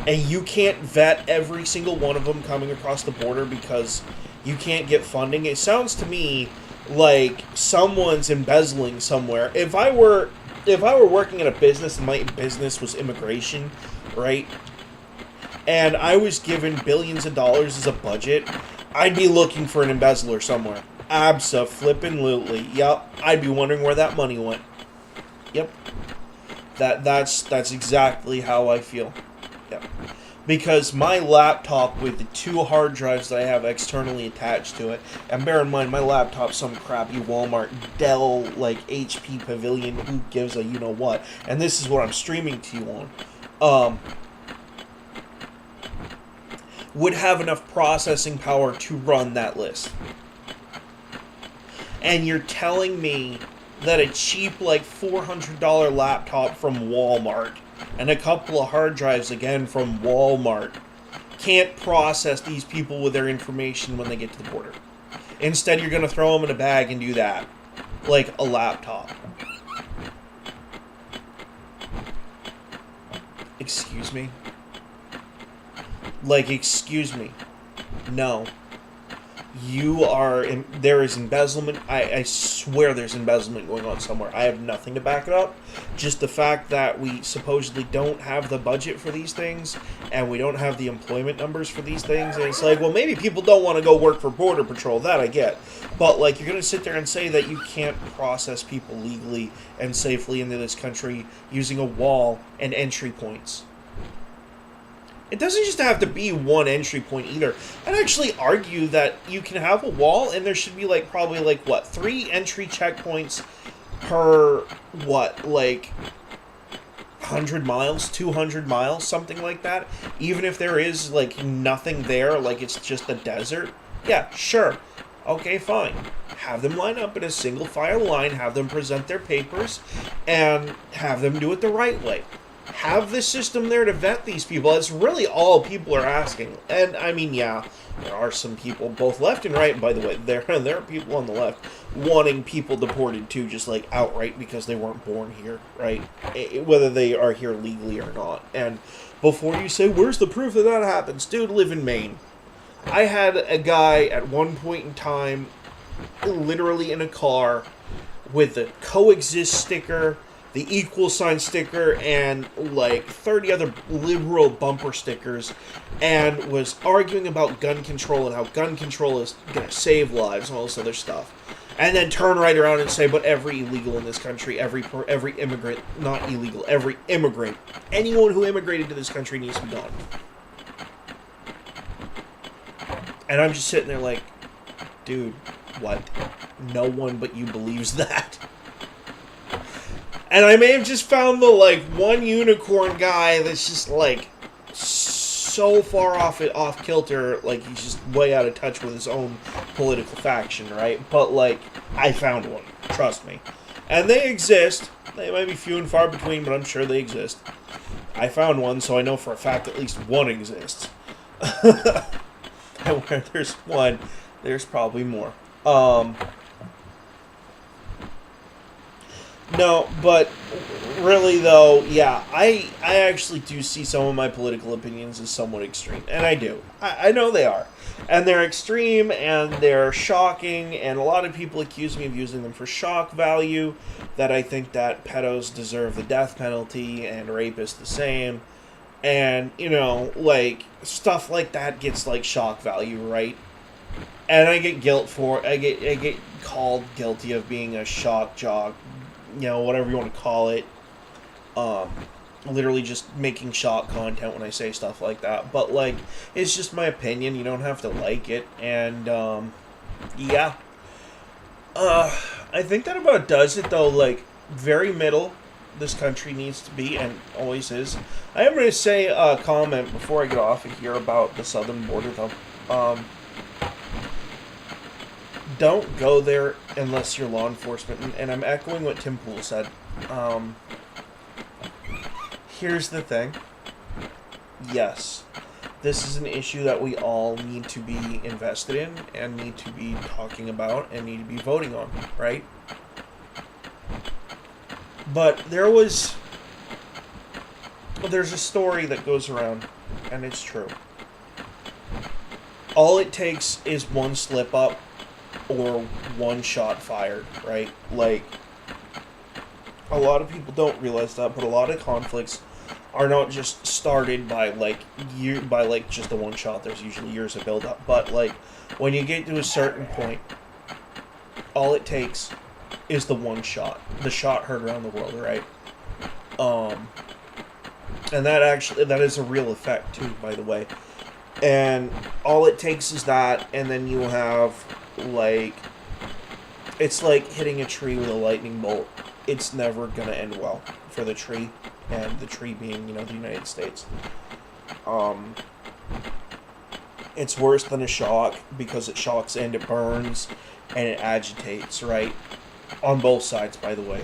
and you can't vet every single one of them coming across the border because you can't get funding? It sounds to me like someone's embezzling somewhere. If I were working in a business and my business was immigration, right, and I was given billions of dollars as a budget, I'd be looking for an embezzler somewhere. Abso-flippin-lutely. Yep, I'd be wondering where that money went. Yep. That's exactly how I feel. Yep. Because my laptop with the 2 hard drives that I have externally attached to it, and bear in mind, my laptop's some crappy Walmart Dell, like, HP Pavilion, who gives a you-know-what, and this is what I'm streaming to you on, would have enough processing power to run that list. And you're telling me that a cheap, like, $400 laptop from Walmart and a couple of hard drives, again, from Walmart, can't process these people with their information when they get to the border. Instead, you're going to throw them in a bag and do that. Like a laptop. Excuse me? Like, excuse me. No. There is embezzlement. I swear there's embezzlement going on somewhere. I have nothing to back it up. Just the fact that we supposedly don't have the budget for these things, and we don't have the employment numbers for these things, and it's like, well, maybe people don't want to go work for Border Patrol. That I get. But, like, you're going to sit there and say that you can't process people legally and safely into this country using a wall and entry points. It doesn't just have to be one entry point either. I'd actually argue that you can have a wall and there should be probably 3 entry checkpoints per 100 miles, 200 miles, something like that. Even if there is nothing there, it's just a desert. Yeah, sure. Okay, fine. Have them line up in a single file line, have them present their papers, and have them do it the right way. Have the system there to vet these people. That's really all people are asking. And, I mean, yeah, there are some people, both left and right, by the way, there are people on the left wanting people deported too, just outright because they weren't born here, right? Whether they are here legally or not. And before you say, where's the proof that that happens? Dude, live in Maine. I had a guy at one point in time literally in a car with the coexist sticker, the equal sign sticker, and 30 other liberal bumper stickers, and was arguing about gun control and how gun control is going to save lives and all this other stuff. And then turn right around and say, but every illegal in this country, every immigrant, not illegal, every immigrant, anyone who immigrated to this country needs to be gone. And I'm just sitting there dude, what? No one but you believes that. And I may have just found the, one unicorn guy that's just, so far off kilter, he's just way out of touch with his own political faction, right? But, I found one. Trust me. And they exist. They might be few and far between, but I'm sure they exist. I found one, so I know for a fact at least one exists. And where there's one, there's probably more. No, but really though, yeah, I actually do see some of my political opinions as somewhat extreme. And I do. I know they are. And they're extreme, and they're shocking, and a lot of people accuse me of using them for shock value, that I think that pedos deserve the death penalty, and rapists the same. And, stuff like that gets, shock value, right? And I get I get called guilty of being a shock jock, whatever you want to call it. Literally just making shock content when I say stuff like that. But, it's just my opinion. You don't have to like it. And, yeah. I think that about does it, though. Very middle this country needs to be, and always is. I am going to say a comment before I get off of here about the southern border, though. don't go there unless you're law enforcement. And I'm echoing what Tim Pool said. Here's the thing. Yes, this is an issue that we all need to be invested in and need to be talking about and need to be voting on, right? But there's a story that goes around, and it's true. All it takes is one slip up or one shot fired, right? Like, a lot of people don't realize that, but a lot of conflicts are not just started by just the one shot. There's usually years of build up, but like when you get to a certain point, all it takes is the one shot. The shot heard around the world, right? And that is a real effect too, by the way. And all it takes is that, and then you have it's like hitting a tree with a lightning bolt. It's never gonna end well for the tree. And the tree being, the United States. It's worse than a shock because it shocks and it burns and it agitates, right? On both sides, by the way.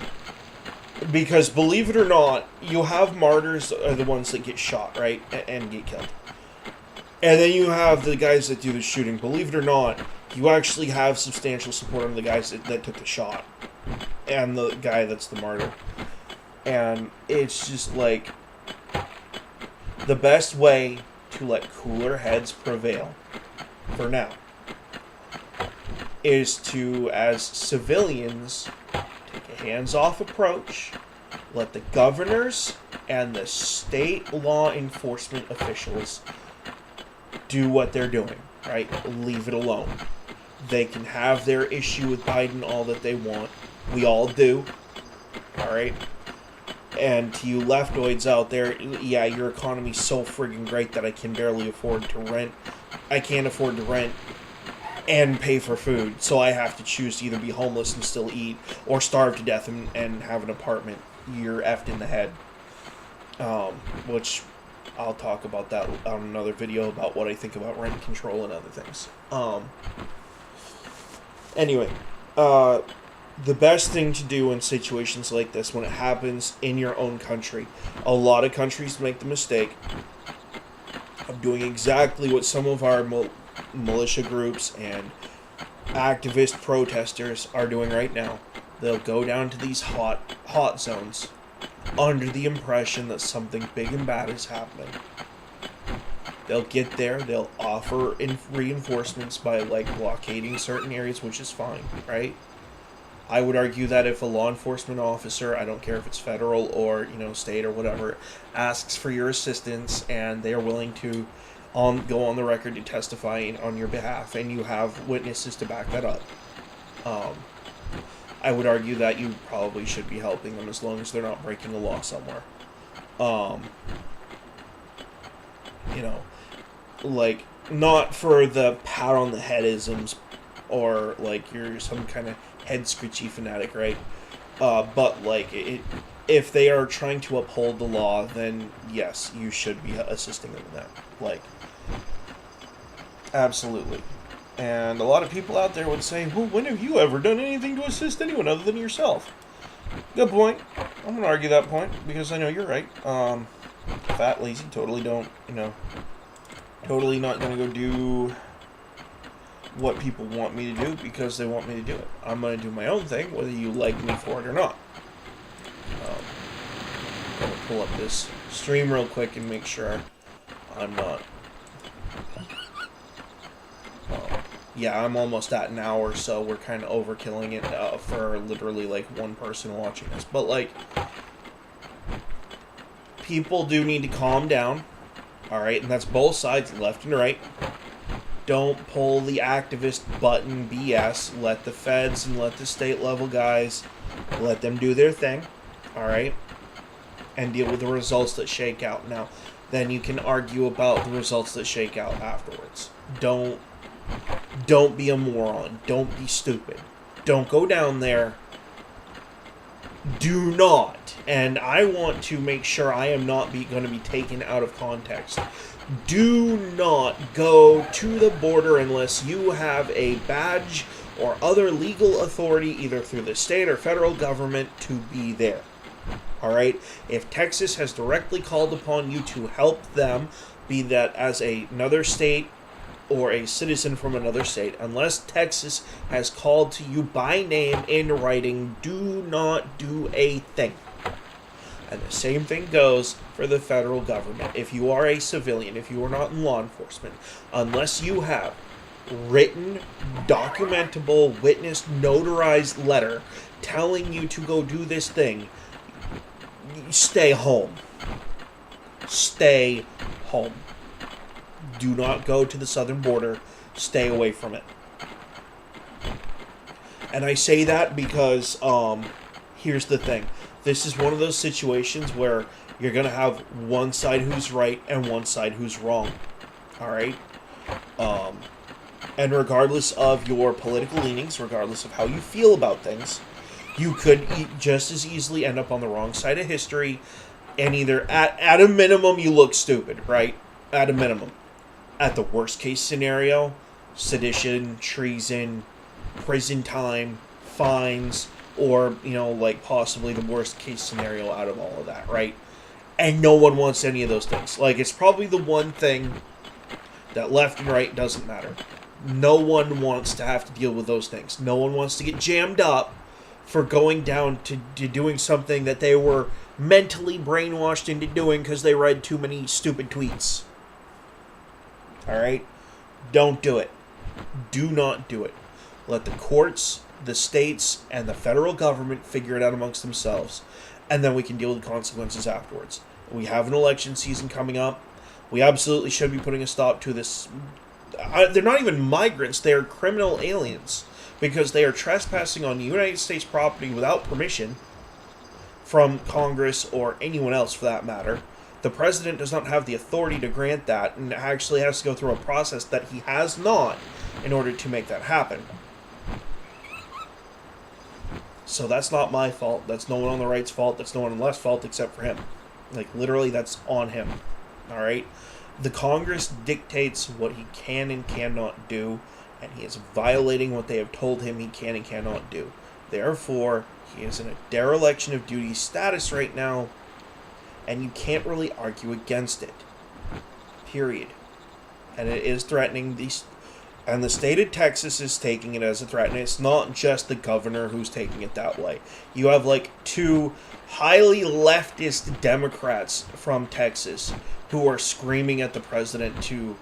Because believe it or not, you have martyrs are the ones that get shot, right? And get killed. And then you have the guys that do the shooting. Believe it or not, you actually have substantial support on the guys that took the shot. And the guy that's the martyr. And it's just like the best way to let cooler heads prevail for now is to, as civilians, take a hands-off approach, let the governors and the state law enforcement officials do what they're doing, right? Leave it alone. They can have their issue with Biden all that they want. We all do, all right? And to you leftoids out there, yeah, your economy's so friggin' great that I can barely afford to rent. I can't afford to rent and pay for food, so I have to choose to either be homeless and still eat, or starve to death and have an apartment. You're effed in the head. Which I'll talk about that on another video about what I think about rent control and other things. Anyway, the best thing to do in situations like this, when it happens in your own country, a lot of countries make the mistake of doing exactly what some of our militia groups and activist protesters are doing right now. They'll go down to these hot zones under the impression that something big and bad is happening. They'll get there, they'll offer reinforcements by blockading certain areas, which is fine, right? I would argue that if a law enforcement officer, I don't care if it's federal or, state or whatever, asks for your assistance and they are willing to go on the record to testify on your behalf and you have witnesses to back that up, I would argue that you probably should be helping them as long as they're not breaking a law somewhere. Not for the pat on the headisms or you're some kind of head scritchy fanatic, right? But if they are trying to uphold the law, then yes, you should be assisting them in that. Absolutely. And a lot of people out there would say, well, when have you ever done anything to assist anyone other than yourself? Good point. I'm going to argue that point because I know you're right. Fat, lazy, totally don't, totally not going to go do what people want me to do because they want me to do it. I'm going to do my own thing, whether you like me for it or not. I'm going to pull up this stream real quick and make sure I'm not... yeah, I'm almost at an hour, so we're kind of overkilling it for literally one person watching this. But people do need to calm down, alright? And that's both sides, left and right. Don't pull the activist button BS. Let the feds and let the state level guys, let them do their thing, alright? And deal with the results that shake out. Now, then you can argue about the results that shake out afterwards. Don't be a moron. Don't be stupid. Don't go down there. Do not. And I want to make sure I am not going to be taken out of context. Do not go to the border unless you have a badge or other legal authority, either through the state or federal government, to be there. Alright? If Texas has directly called upon you to help them, be that as another state or a citizen from another state, unless Texas has called to you by name in writing, do not do a thing. And the same thing goes for the federal government. If you are a civilian, if you are not in law enforcement, unless you have written, documentable, witnessed, notarized letter telling you to go do this thing, stay home. Stay home. Do not go to the southern border. Stay away from it. And I say that because, here's the thing. This is one of those situations where you're going to have one side who's right and one side who's wrong. Alright? And regardless of your political leanings, regardless of how you feel about things, you could just as easily end up on the wrong side of history, and either, at a minimum, you look stupid, right? At a minimum. At the worst case scenario, sedition, treason, prison time, fines, or, possibly the worst case scenario out of all of that, right? And no one wants any of those things. It's probably the one thing that left and right doesn't matter. No one wants to have to deal with those things. No one wants to get jammed up for going down to doing something that they were mentally brainwashed into doing because they read too many stupid tweets. Alright? Don't do it. Do not do it. Let the courts, the states, and the federal government figure it out amongst themselves. And then we can deal with the consequences afterwards. We have an election season coming up. We absolutely should be putting a stop to this. They're not even migrants. They're criminal aliens. Because they are trespassing on United States property without permission from Congress or anyone else for that matter. The president does not have the authority to grant that, and actually has to go through a process that he has not in order to make that happen. So that's not my fault. That's no one on the right's fault. That's no one on the left's fault except for him. Literally, that's on him. Alright? The Congress dictates what he can and cannot do, and he is violating what they have told him he can and cannot do. Therefore, he is in a dereliction of duty status right now, and you can't really argue against it. Period. And it is threatening these. And the state of Texas is taking it as a threat. And it's not just the governor who's taking it that way. You have two highly leftist Democrats from Texas who are screaming at the president to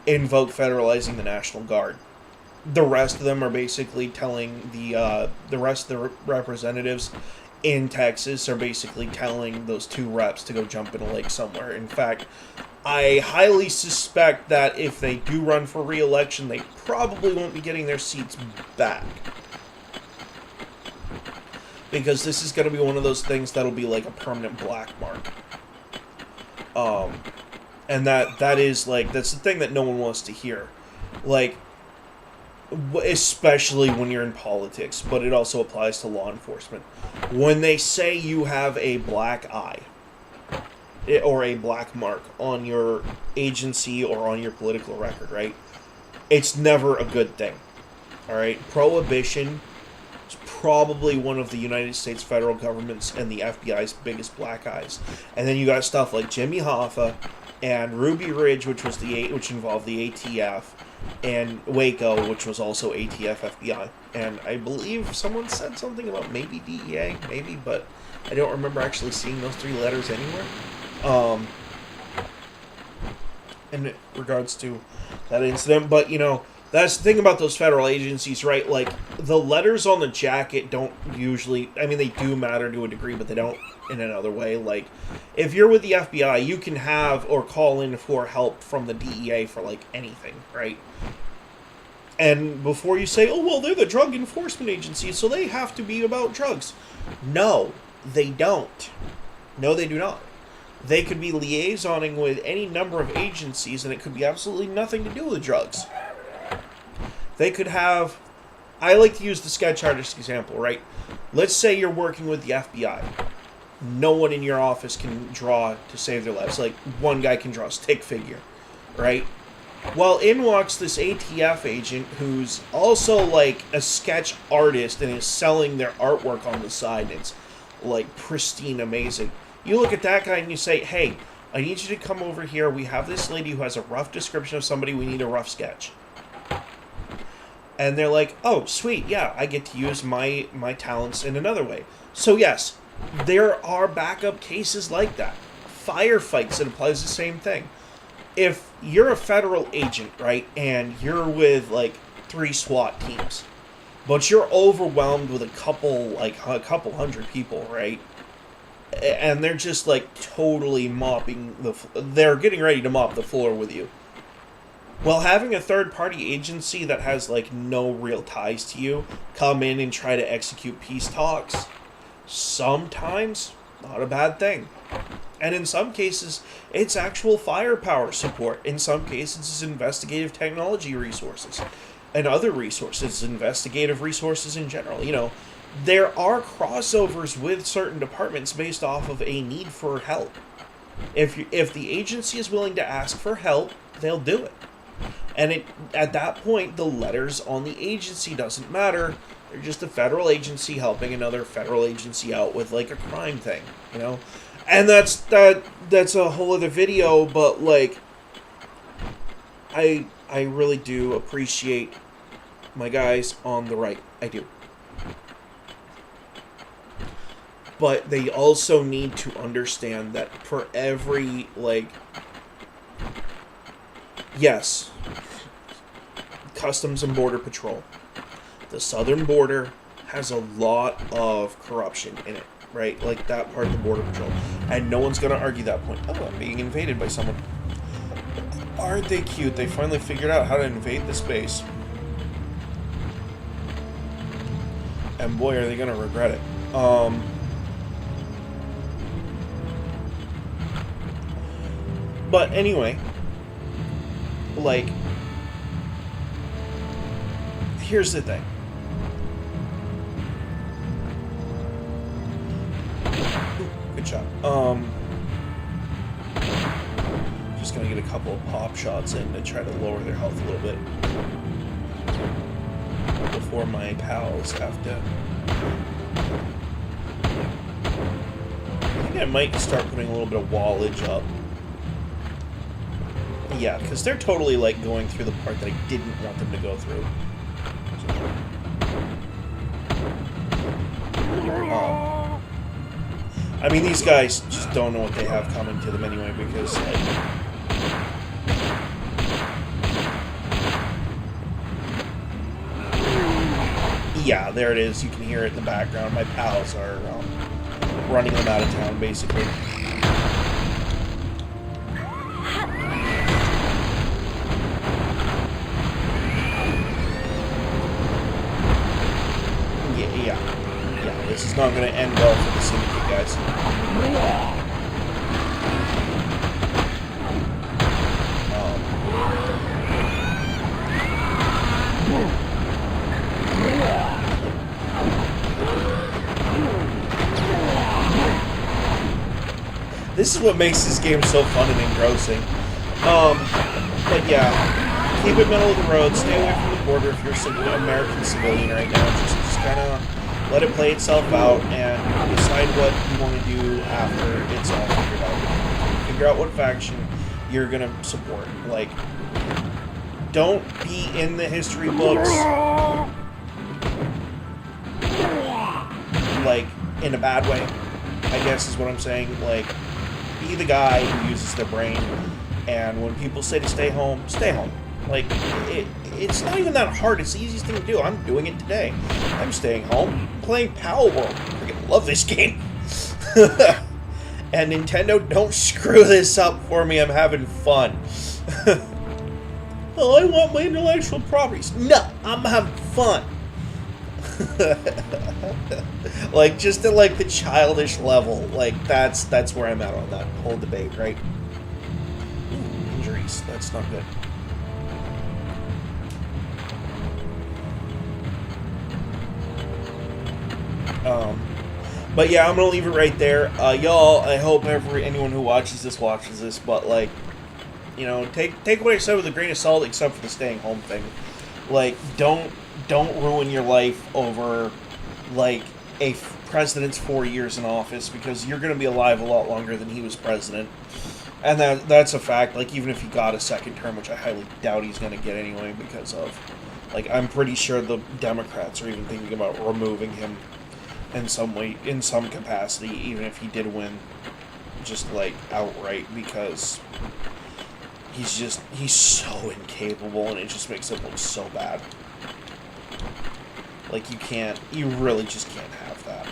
invoke federalizing the National Guard. The rest of them are basically telling the rest of the representatives in Texas are basically telling those two reps to go jump in a lake somewhere. In fact, I highly suspect that if they do run for re-election, they probably won't be getting their seats back. Because this is going to be one of those things that'll be like a permanent black mark. And that is that's the thing that no one wants to hear. Especially when you're in politics, but it also applies to law enforcement. When they say you have a black eye, or a black mark on your agency or on your political record, right? It's never a good thing, alright? Prohibition is probably one of the United States federal government's and the FBI's biggest black eyes. And then you got stuff like Jimmy Hoffa and Ruby Ridge, which involved the ATF, and Waco, which was also ATF, FBI. And I believe someone said something about maybe DEA, but I don't remember actually seeing those three letters anywhere. In regards to that incident, but that's the thing about those federal agencies, right? The letters on the jacket don't usually, they do matter to a degree, but they don't in another way. If you're with the FBI, you can have or call in for help from the DEA for anything, right? And before you say, oh, well, they're the drug enforcement agency, so they have to be about drugs. No, they don't. No, they do not. They could be liaisoning with any number of agencies, and it could be absolutely nothing to do with drugs. They could have... I like to use the sketch artist example, right? Let's say you're working with the FBI. No one in your office can draw to save their lives. One guy can draw a stick figure, right? Well, in walks this ATF agent who's also like a sketch artist and is selling their artwork on the side. And it's like pristine, amazing. You look at that guy and you say, hey, I need you to come over here. We have this lady who has a rough description of somebody. We need a rough sketch. And they're like, oh, sweet, yeah, I get to use my talents in another way. So yes, there are backup cases like that. Firefights, it applies the same thing. If you're a federal agent, right, and you're with, like, 3 SWAT teams, but you're overwhelmed with a couple hundred people, right, and they're just, like, totally they're getting ready to mop the floor with you. Well, having a third-party agency that has, like, no real ties to you come in and try to execute peace talks, sometimes not a bad thing. And in some cases, it's actual firepower support. In some cases, it's investigative technology resources. And other resources, investigative resources in general. You know, there are crossovers with certain departments based off of a need for help. If the agency is willing to ask for help, they'll do it. And at that point, the letters on the agency doesn't matter. They're just a federal agency helping another federal agency out with, like, a crime thing, you know? And that's a whole other video, but, like, I really do appreciate my guys on the right. I do. But they also need to understand that for every, like, yes, Customs and Border Patrol, the southern border has a lot of corruption in it, right? Like that part of the Border Patrol. And no one's going to argue that point. Oh, I'm being invaded by someone. Aren't they cute? They finally figured out how to invade the space. And boy, are they going to regret it. But anyway, like, here's the thing. Good shot. Just gonna get a couple of pop shots in to try to lower their health a little bit before my pals have to. I think I might start putting a little bit of wallage up. Yeah, because they're totally, like, going through the part that I didn't want them to go through. I mean, these guys just don't know what they have coming to them anyway, because, like... Yeah, there it is. You can hear it in the background. My pals are running them out of town, basically. This is not going to end well for the Syndicate, guys. This is what makes this game so fun and engrossing. But yeah, keep it middle of the road. Stay away from the border if you're an American civilian right now. Just kind of let it play itself out and decide what you want to do after it's all figured out. Figure out what faction you're going to support. Like, don't be in the history books, like, in a bad way, I guess is what I'm saying. Like, be the guy who uses their brain, and when people say to stay home, stay home. Like, it's not even that hard. It's the easiest thing to do. I'm doing it today. I'm staying home, playing Power World. I freaking love this game. And Nintendo, don't screw this up for me. I'm having fun. Oh, I want my intellectual properties. No, I'm having fun. Like, just at, like, the childish level. Like, that's where I'm at on that whole debate, right? Ooh, injuries. That's not good. But yeah, I'm gonna leave it right there. Y'all, I hope anyone who watches this, but, like, take what I said with a grain of salt, except for the staying home thing. Like, don't ruin your life over, like, a president's 4 years in office, because you're going to be alive a lot longer than he was president. And that's a fact. Like, even if he got a second term, which I highly doubt he's going to get anyway, because of, like, I'm pretty sure the Democrats are even thinking about removing him in some way, in some capacity, even if he did win, just, like, outright, because he's so incapable, and it just makes it look so bad. Like, you really just can't have that.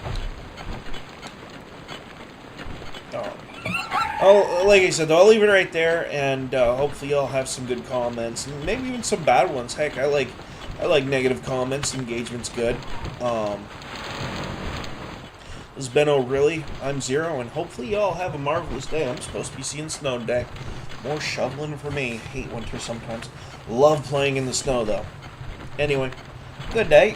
Oh, like I said, though, I'll leave it right there, and hopefully y'all have some good comments, and maybe even some bad ones. Heck, I like negative comments. Engagement's good. This is Ben O'Reilly. I'm Zero, and hopefully y'all have a marvelous day. I'm supposed to be seeing snow today. More shoveling for me. Hate winter sometimes. Love playing in the snow, though. Anyway, good day.